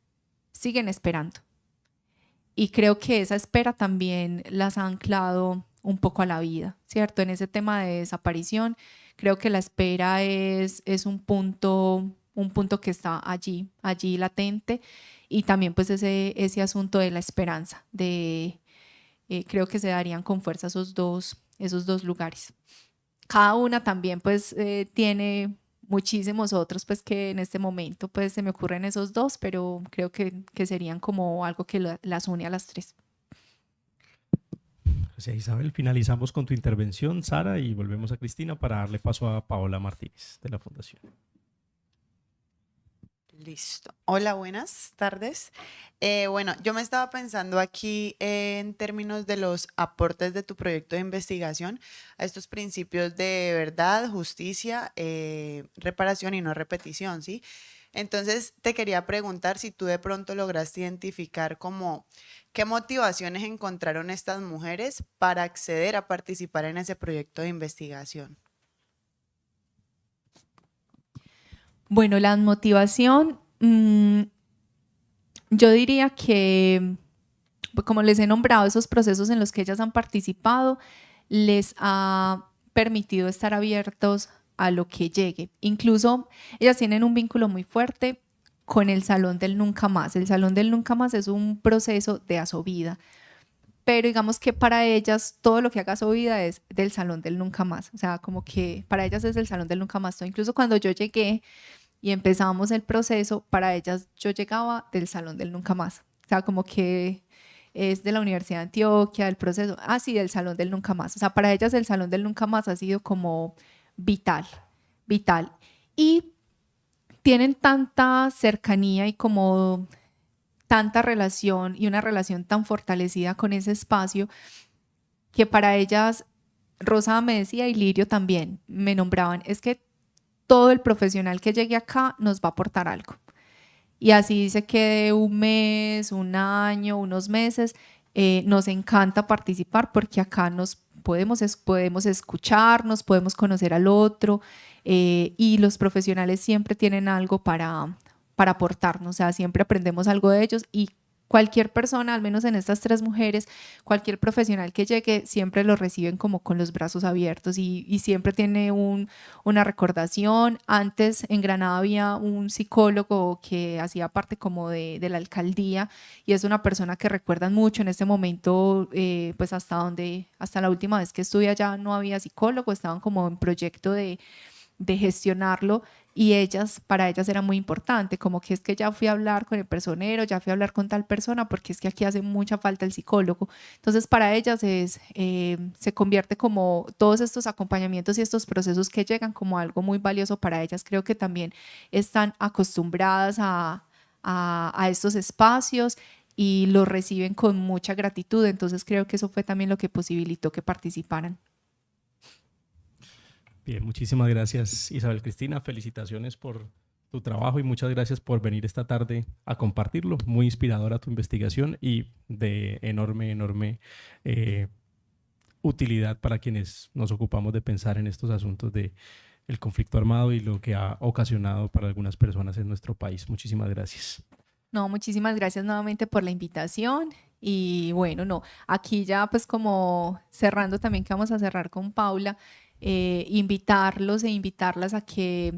siguen esperando. Y creo que esa espera también las ha anclado un poco a la vida, ¿cierto? En ese tema de desaparición, creo que la espera es un punto que está allí latente, y también pues ese asunto de la esperanza, creo que se darían con fuerza esos dos lugares. Cada una también pues tiene muchísimos otros pues que en este momento pues se me ocurren esos dos, pero creo que serían como algo que las une a las tres. Gracias, Isabel. Finalizamos con tu intervención, Sara, y volvemos a Cristina para darle paso a Paola Martínez de la Fundación. Listo. Hola, buenas tardes. Bueno, yo me estaba pensando aquí en términos de los aportes de tu proyecto de investigación a estos principios de verdad, justicia, reparación y no repetición, ¿sí? Entonces, te quería preguntar si tú de pronto lograste identificar como qué motivaciones encontraron estas mujeres para acceder a participar en ese proyecto de investigación. Bueno, la motivación, yo diría que, como les he nombrado, esos procesos en los que ellas han participado les ha permitido estar abiertos a lo que llegue. Incluso ellas tienen un vínculo muy fuerte con el Salón del Nunca Más. El Salón del Nunca Más es un proceso de Asovida, pero digamos que para ellas todo lo que haga Asovida es del Salón del Nunca Más. O sea, como que para ellas es el Salón del Nunca Más. Incluso cuando yo llegué y empezamos el proceso, para ellas yo llegaba del Salón del Nunca Más. O sea, como que es de la Universidad de Antioquia, del proceso, sí, del Salón del Nunca Más. O sea, para ellas el Salón del Nunca Más ha sido como vital. Y tienen tanta cercanía y como tanta relación, y una relación tan fortalecida con ese espacio, que para ellas, Rosa me decía, y Lirio también me nombraban, es que todo el profesional que llegue acá nos va a aportar algo. Y así se quede un mes, un año, unos meses, nos encanta participar porque acá nos podemos escucharnos, podemos conocer al otro, y los profesionales siempre tienen algo para aportarnos, o sea, siempre aprendemos algo de ellos, y cualquier persona, al menos en estas tres mujeres, cualquier profesional que llegue, siempre lo reciben como con los brazos abiertos, y siempre tiene una recordación. Antes en Granada había un psicólogo que hacía parte como de la alcaldía, y es una persona que recuerdan mucho. En este momento, pues hasta la última vez que estuve allá no había psicólogo, estaban como en proyecto de gestionarlo, y para ellas era muy importante, como que es que ya fui a hablar con el personero, ya fui a hablar con tal persona, porque es que aquí hace mucha falta el psicólogo. Entonces para ellas se convierte como todos estos acompañamientos y estos procesos que llegan como algo muy valioso para ellas. Creo que también están acostumbradas a estos espacios y los reciben con mucha gratitud, entonces creo que eso fue también lo que posibilitó que participaran. Bien, muchísimas gracias, Isabel Cristina. Felicitaciones por tu trabajo y muchas gracias por venir esta tarde a compartirlo. Muy inspiradora tu investigación y de enorme utilidad para quienes nos ocupamos de pensar en estos asuntos de el conflicto armado y lo que ha ocasionado para algunas personas en nuestro país. Muchísimas gracias. No, muchísimas gracias nuevamente por la invitación, Y bueno, no, aquí ya pues como cerrando también que vamos a cerrar con Paula, invitarlos e invitarlas a que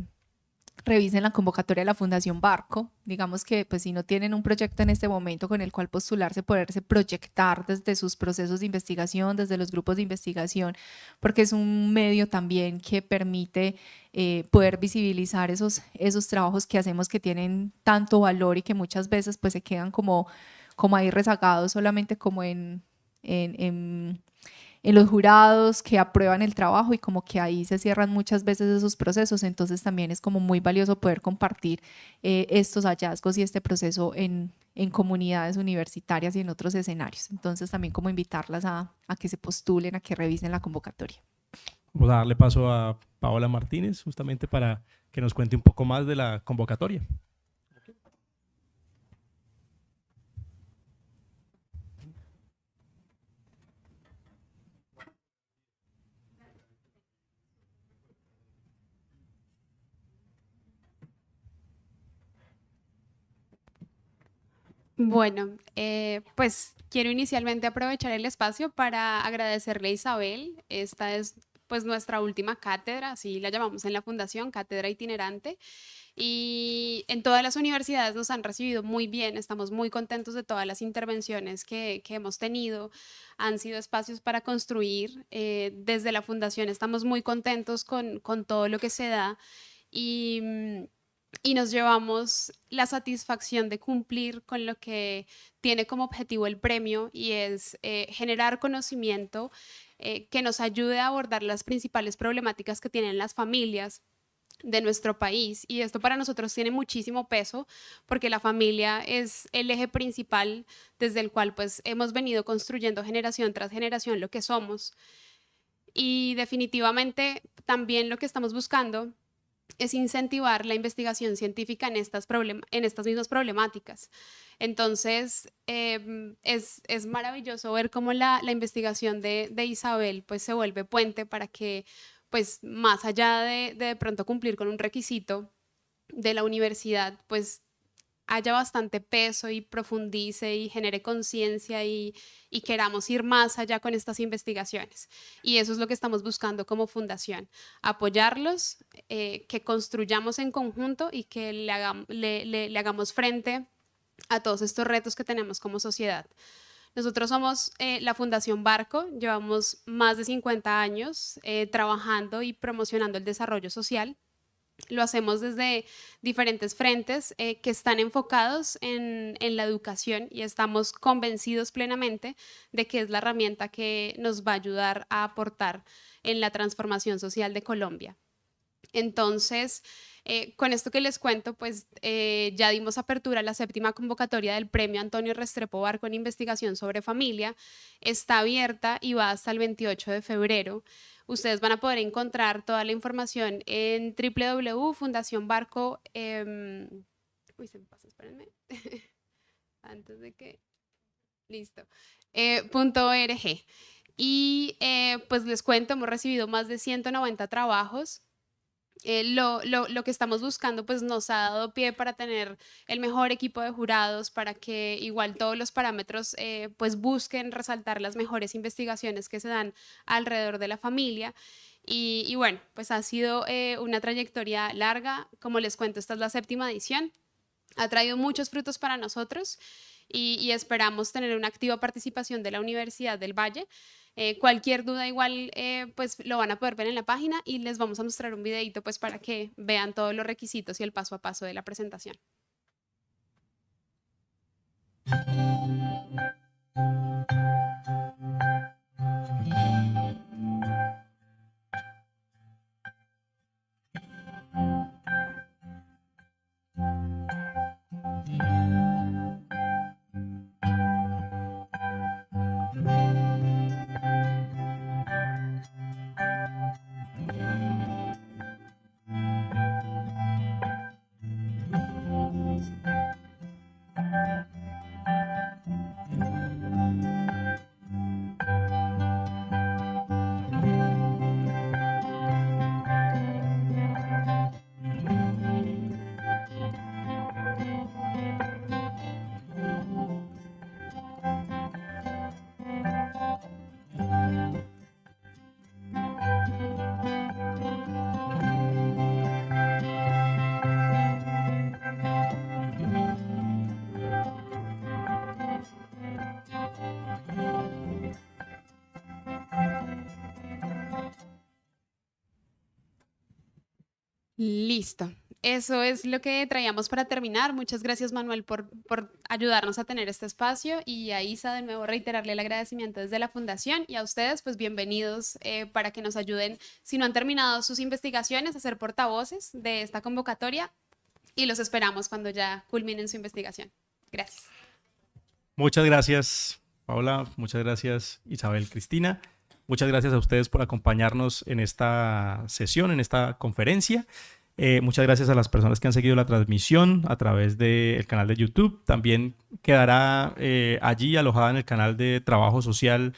revisen la convocatoria de la Fundación Barco. Digamos que pues si no tienen un proyecto en este momento con el cual postularse, poderse proyectar desde sus procesos de investigación, desde los grupos de investigación, porque es un medio también que permite poder visibilizar esos trabajos que hacemos que tienen tanto valor y que muchas veces pues se quedan como ahí rezagados solamente como en los jurados que aprueban el trabajo y como que ahí se cierran muchas veces esos procesos, entonces también es como muy valioso poder compartir estos hallazgos y este proceso en comunidades universitarias y en otros escenarios. Entonces también como invitarlas a que se postulen, a que revisen la convocatoria. Vamos a darle paso a Paola Martínez justamente para que nos cuente un poco más de la convocatoria. Bueno, pues quiero inicialmente aprovechar el espacio para agradecerle a Isabel. Esta es pues nuestra última cátedra, así la llamamos en la fundación, cátedra itinerante. Y en todas las universidades nos han recibido muy bien, estamos muy contentos de todas las intervenciones que hemos tenido. Han sido espacios para construir. Desde la fundación estamos muy contentos con todo lo que se da. Y y nos llevamos la satisfacción de cumplir con lo que tiene como objetivo el premio y es generar conocimiento que nos ayude a abordar las principales problemáticas que tienen las familias de nuestro país. Y esto para nosotros tiene muchísimo peso porque la familia es el eje principal desde el cual pues hemos venido construyendo generación tras generación lo que somos. Y definitivamente también lo que estamos buscando es incentivar la investigación científica en estas mismas problemáticas. Entonces, es maravilloso ver cómo la investigación de Isabel pues, se vuelve puente para que, pues, más allá de pronto cumplir con un requisito de la universidad, pues haya bastante peso y profundice y genere conciencia y queramos ir más allá con estas investigaciones. Y eso es lo que estamos buscando como fundación, apoyarlos, que construyamos en conjunto y que le hagamos frente a todos estos retos que tenemos como sociedad. Nosotros somos la Fundación Barco, llevamos más de 50 años trabajando y promocionando el desarrollo social. Lo hacemos desde diferentes frentes que están enfocados en la educación y estamos convencidos plenamente de que es la herramienta que nos va a ayudar a aportar en la transformación social de Colombia. Entonces, con esto que les cuento, pues ya dimos apertura a la 7ª convocatoria del Premio Antonio Restrepo Barco en Investigación sobre Familia. Está abierta y va hasta el 28 de febrero. Ustedes van a poder encontrar toda la información en www.fundacionbarco. Uy, se me pasa, espérenme. Antes de que... Listo. .org. Y pues les cuento, hemos recibido más de 190 trabajos. Lo que estamos buscando pues nos ha dado pie para tener el mejor equipo de jurados, para que igual todos los parámetros pues busquen resaltar las mejores investigaciones que se dan alrededor de la familia. Y bueno, pues ha sido una trayectoria larga. Como les cuento, esta es la 7ª edición. Ha traído muchos frutos para nosotros y esperamos tener una activa participación de la Universidad del Valle. Cualquier duda igual pues lo van a poder ver en la página y les vamos a mostrar un videito pues para que vean todos los requisitos y el paso a paso de la presentación. Listo. Eso es lo que traíamos para terminar. Muchas gracias, Manuel, por ayudarnos a tener este espacio. Y a Isa, de nuevo, reiterarle el agradecimiento desde la Fundación. Y a ustedes, pues bienvenidos para que nos ayuden, si no han terminado sus investigaciones, a ser portavoces de esta convocatoria. Y los esperamos cuando ya culminen su investigación. Gracias. Muchas gracias, Paola. Muchas gracias, Isabel, Cristina. Muchas gracias a ustedes por acompañarnos en esta sesión, en esta conferencia. Muchas gracias a las personas que han seguido la transmisión a través del canal de YouTube. También quedará allí alojada en el canal de Trabajo Social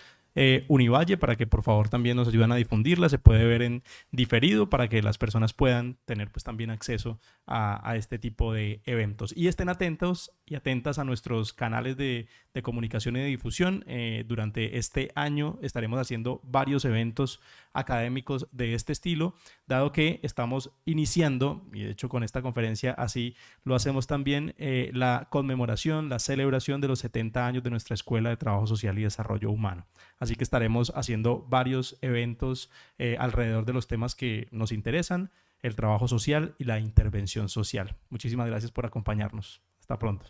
Univalle, para que por favor también nos ayuden a difundirla. Se puede ver en diferido para que las personas puedan tener pues también acceso a este tipo de eventos. Y estén atentos y atentas a nuestros canales de comunicación y de difusión. Durante este año estaremos haciendo varios eventos académicos de este estilo, dado que estamos iniciando, y de hecho con esta conferencia así lo hacemos también, la conmemoración, la celebración de los 70 años de nuestra Escuela de Trabajo Social y Desarrollo Humano. Así que estaremos haciendo varios eventos alrededor de los temas que nos interesan, el trabajo social y la intervención social. Muchísimas gracias por acompañarnos. Hasta pronto.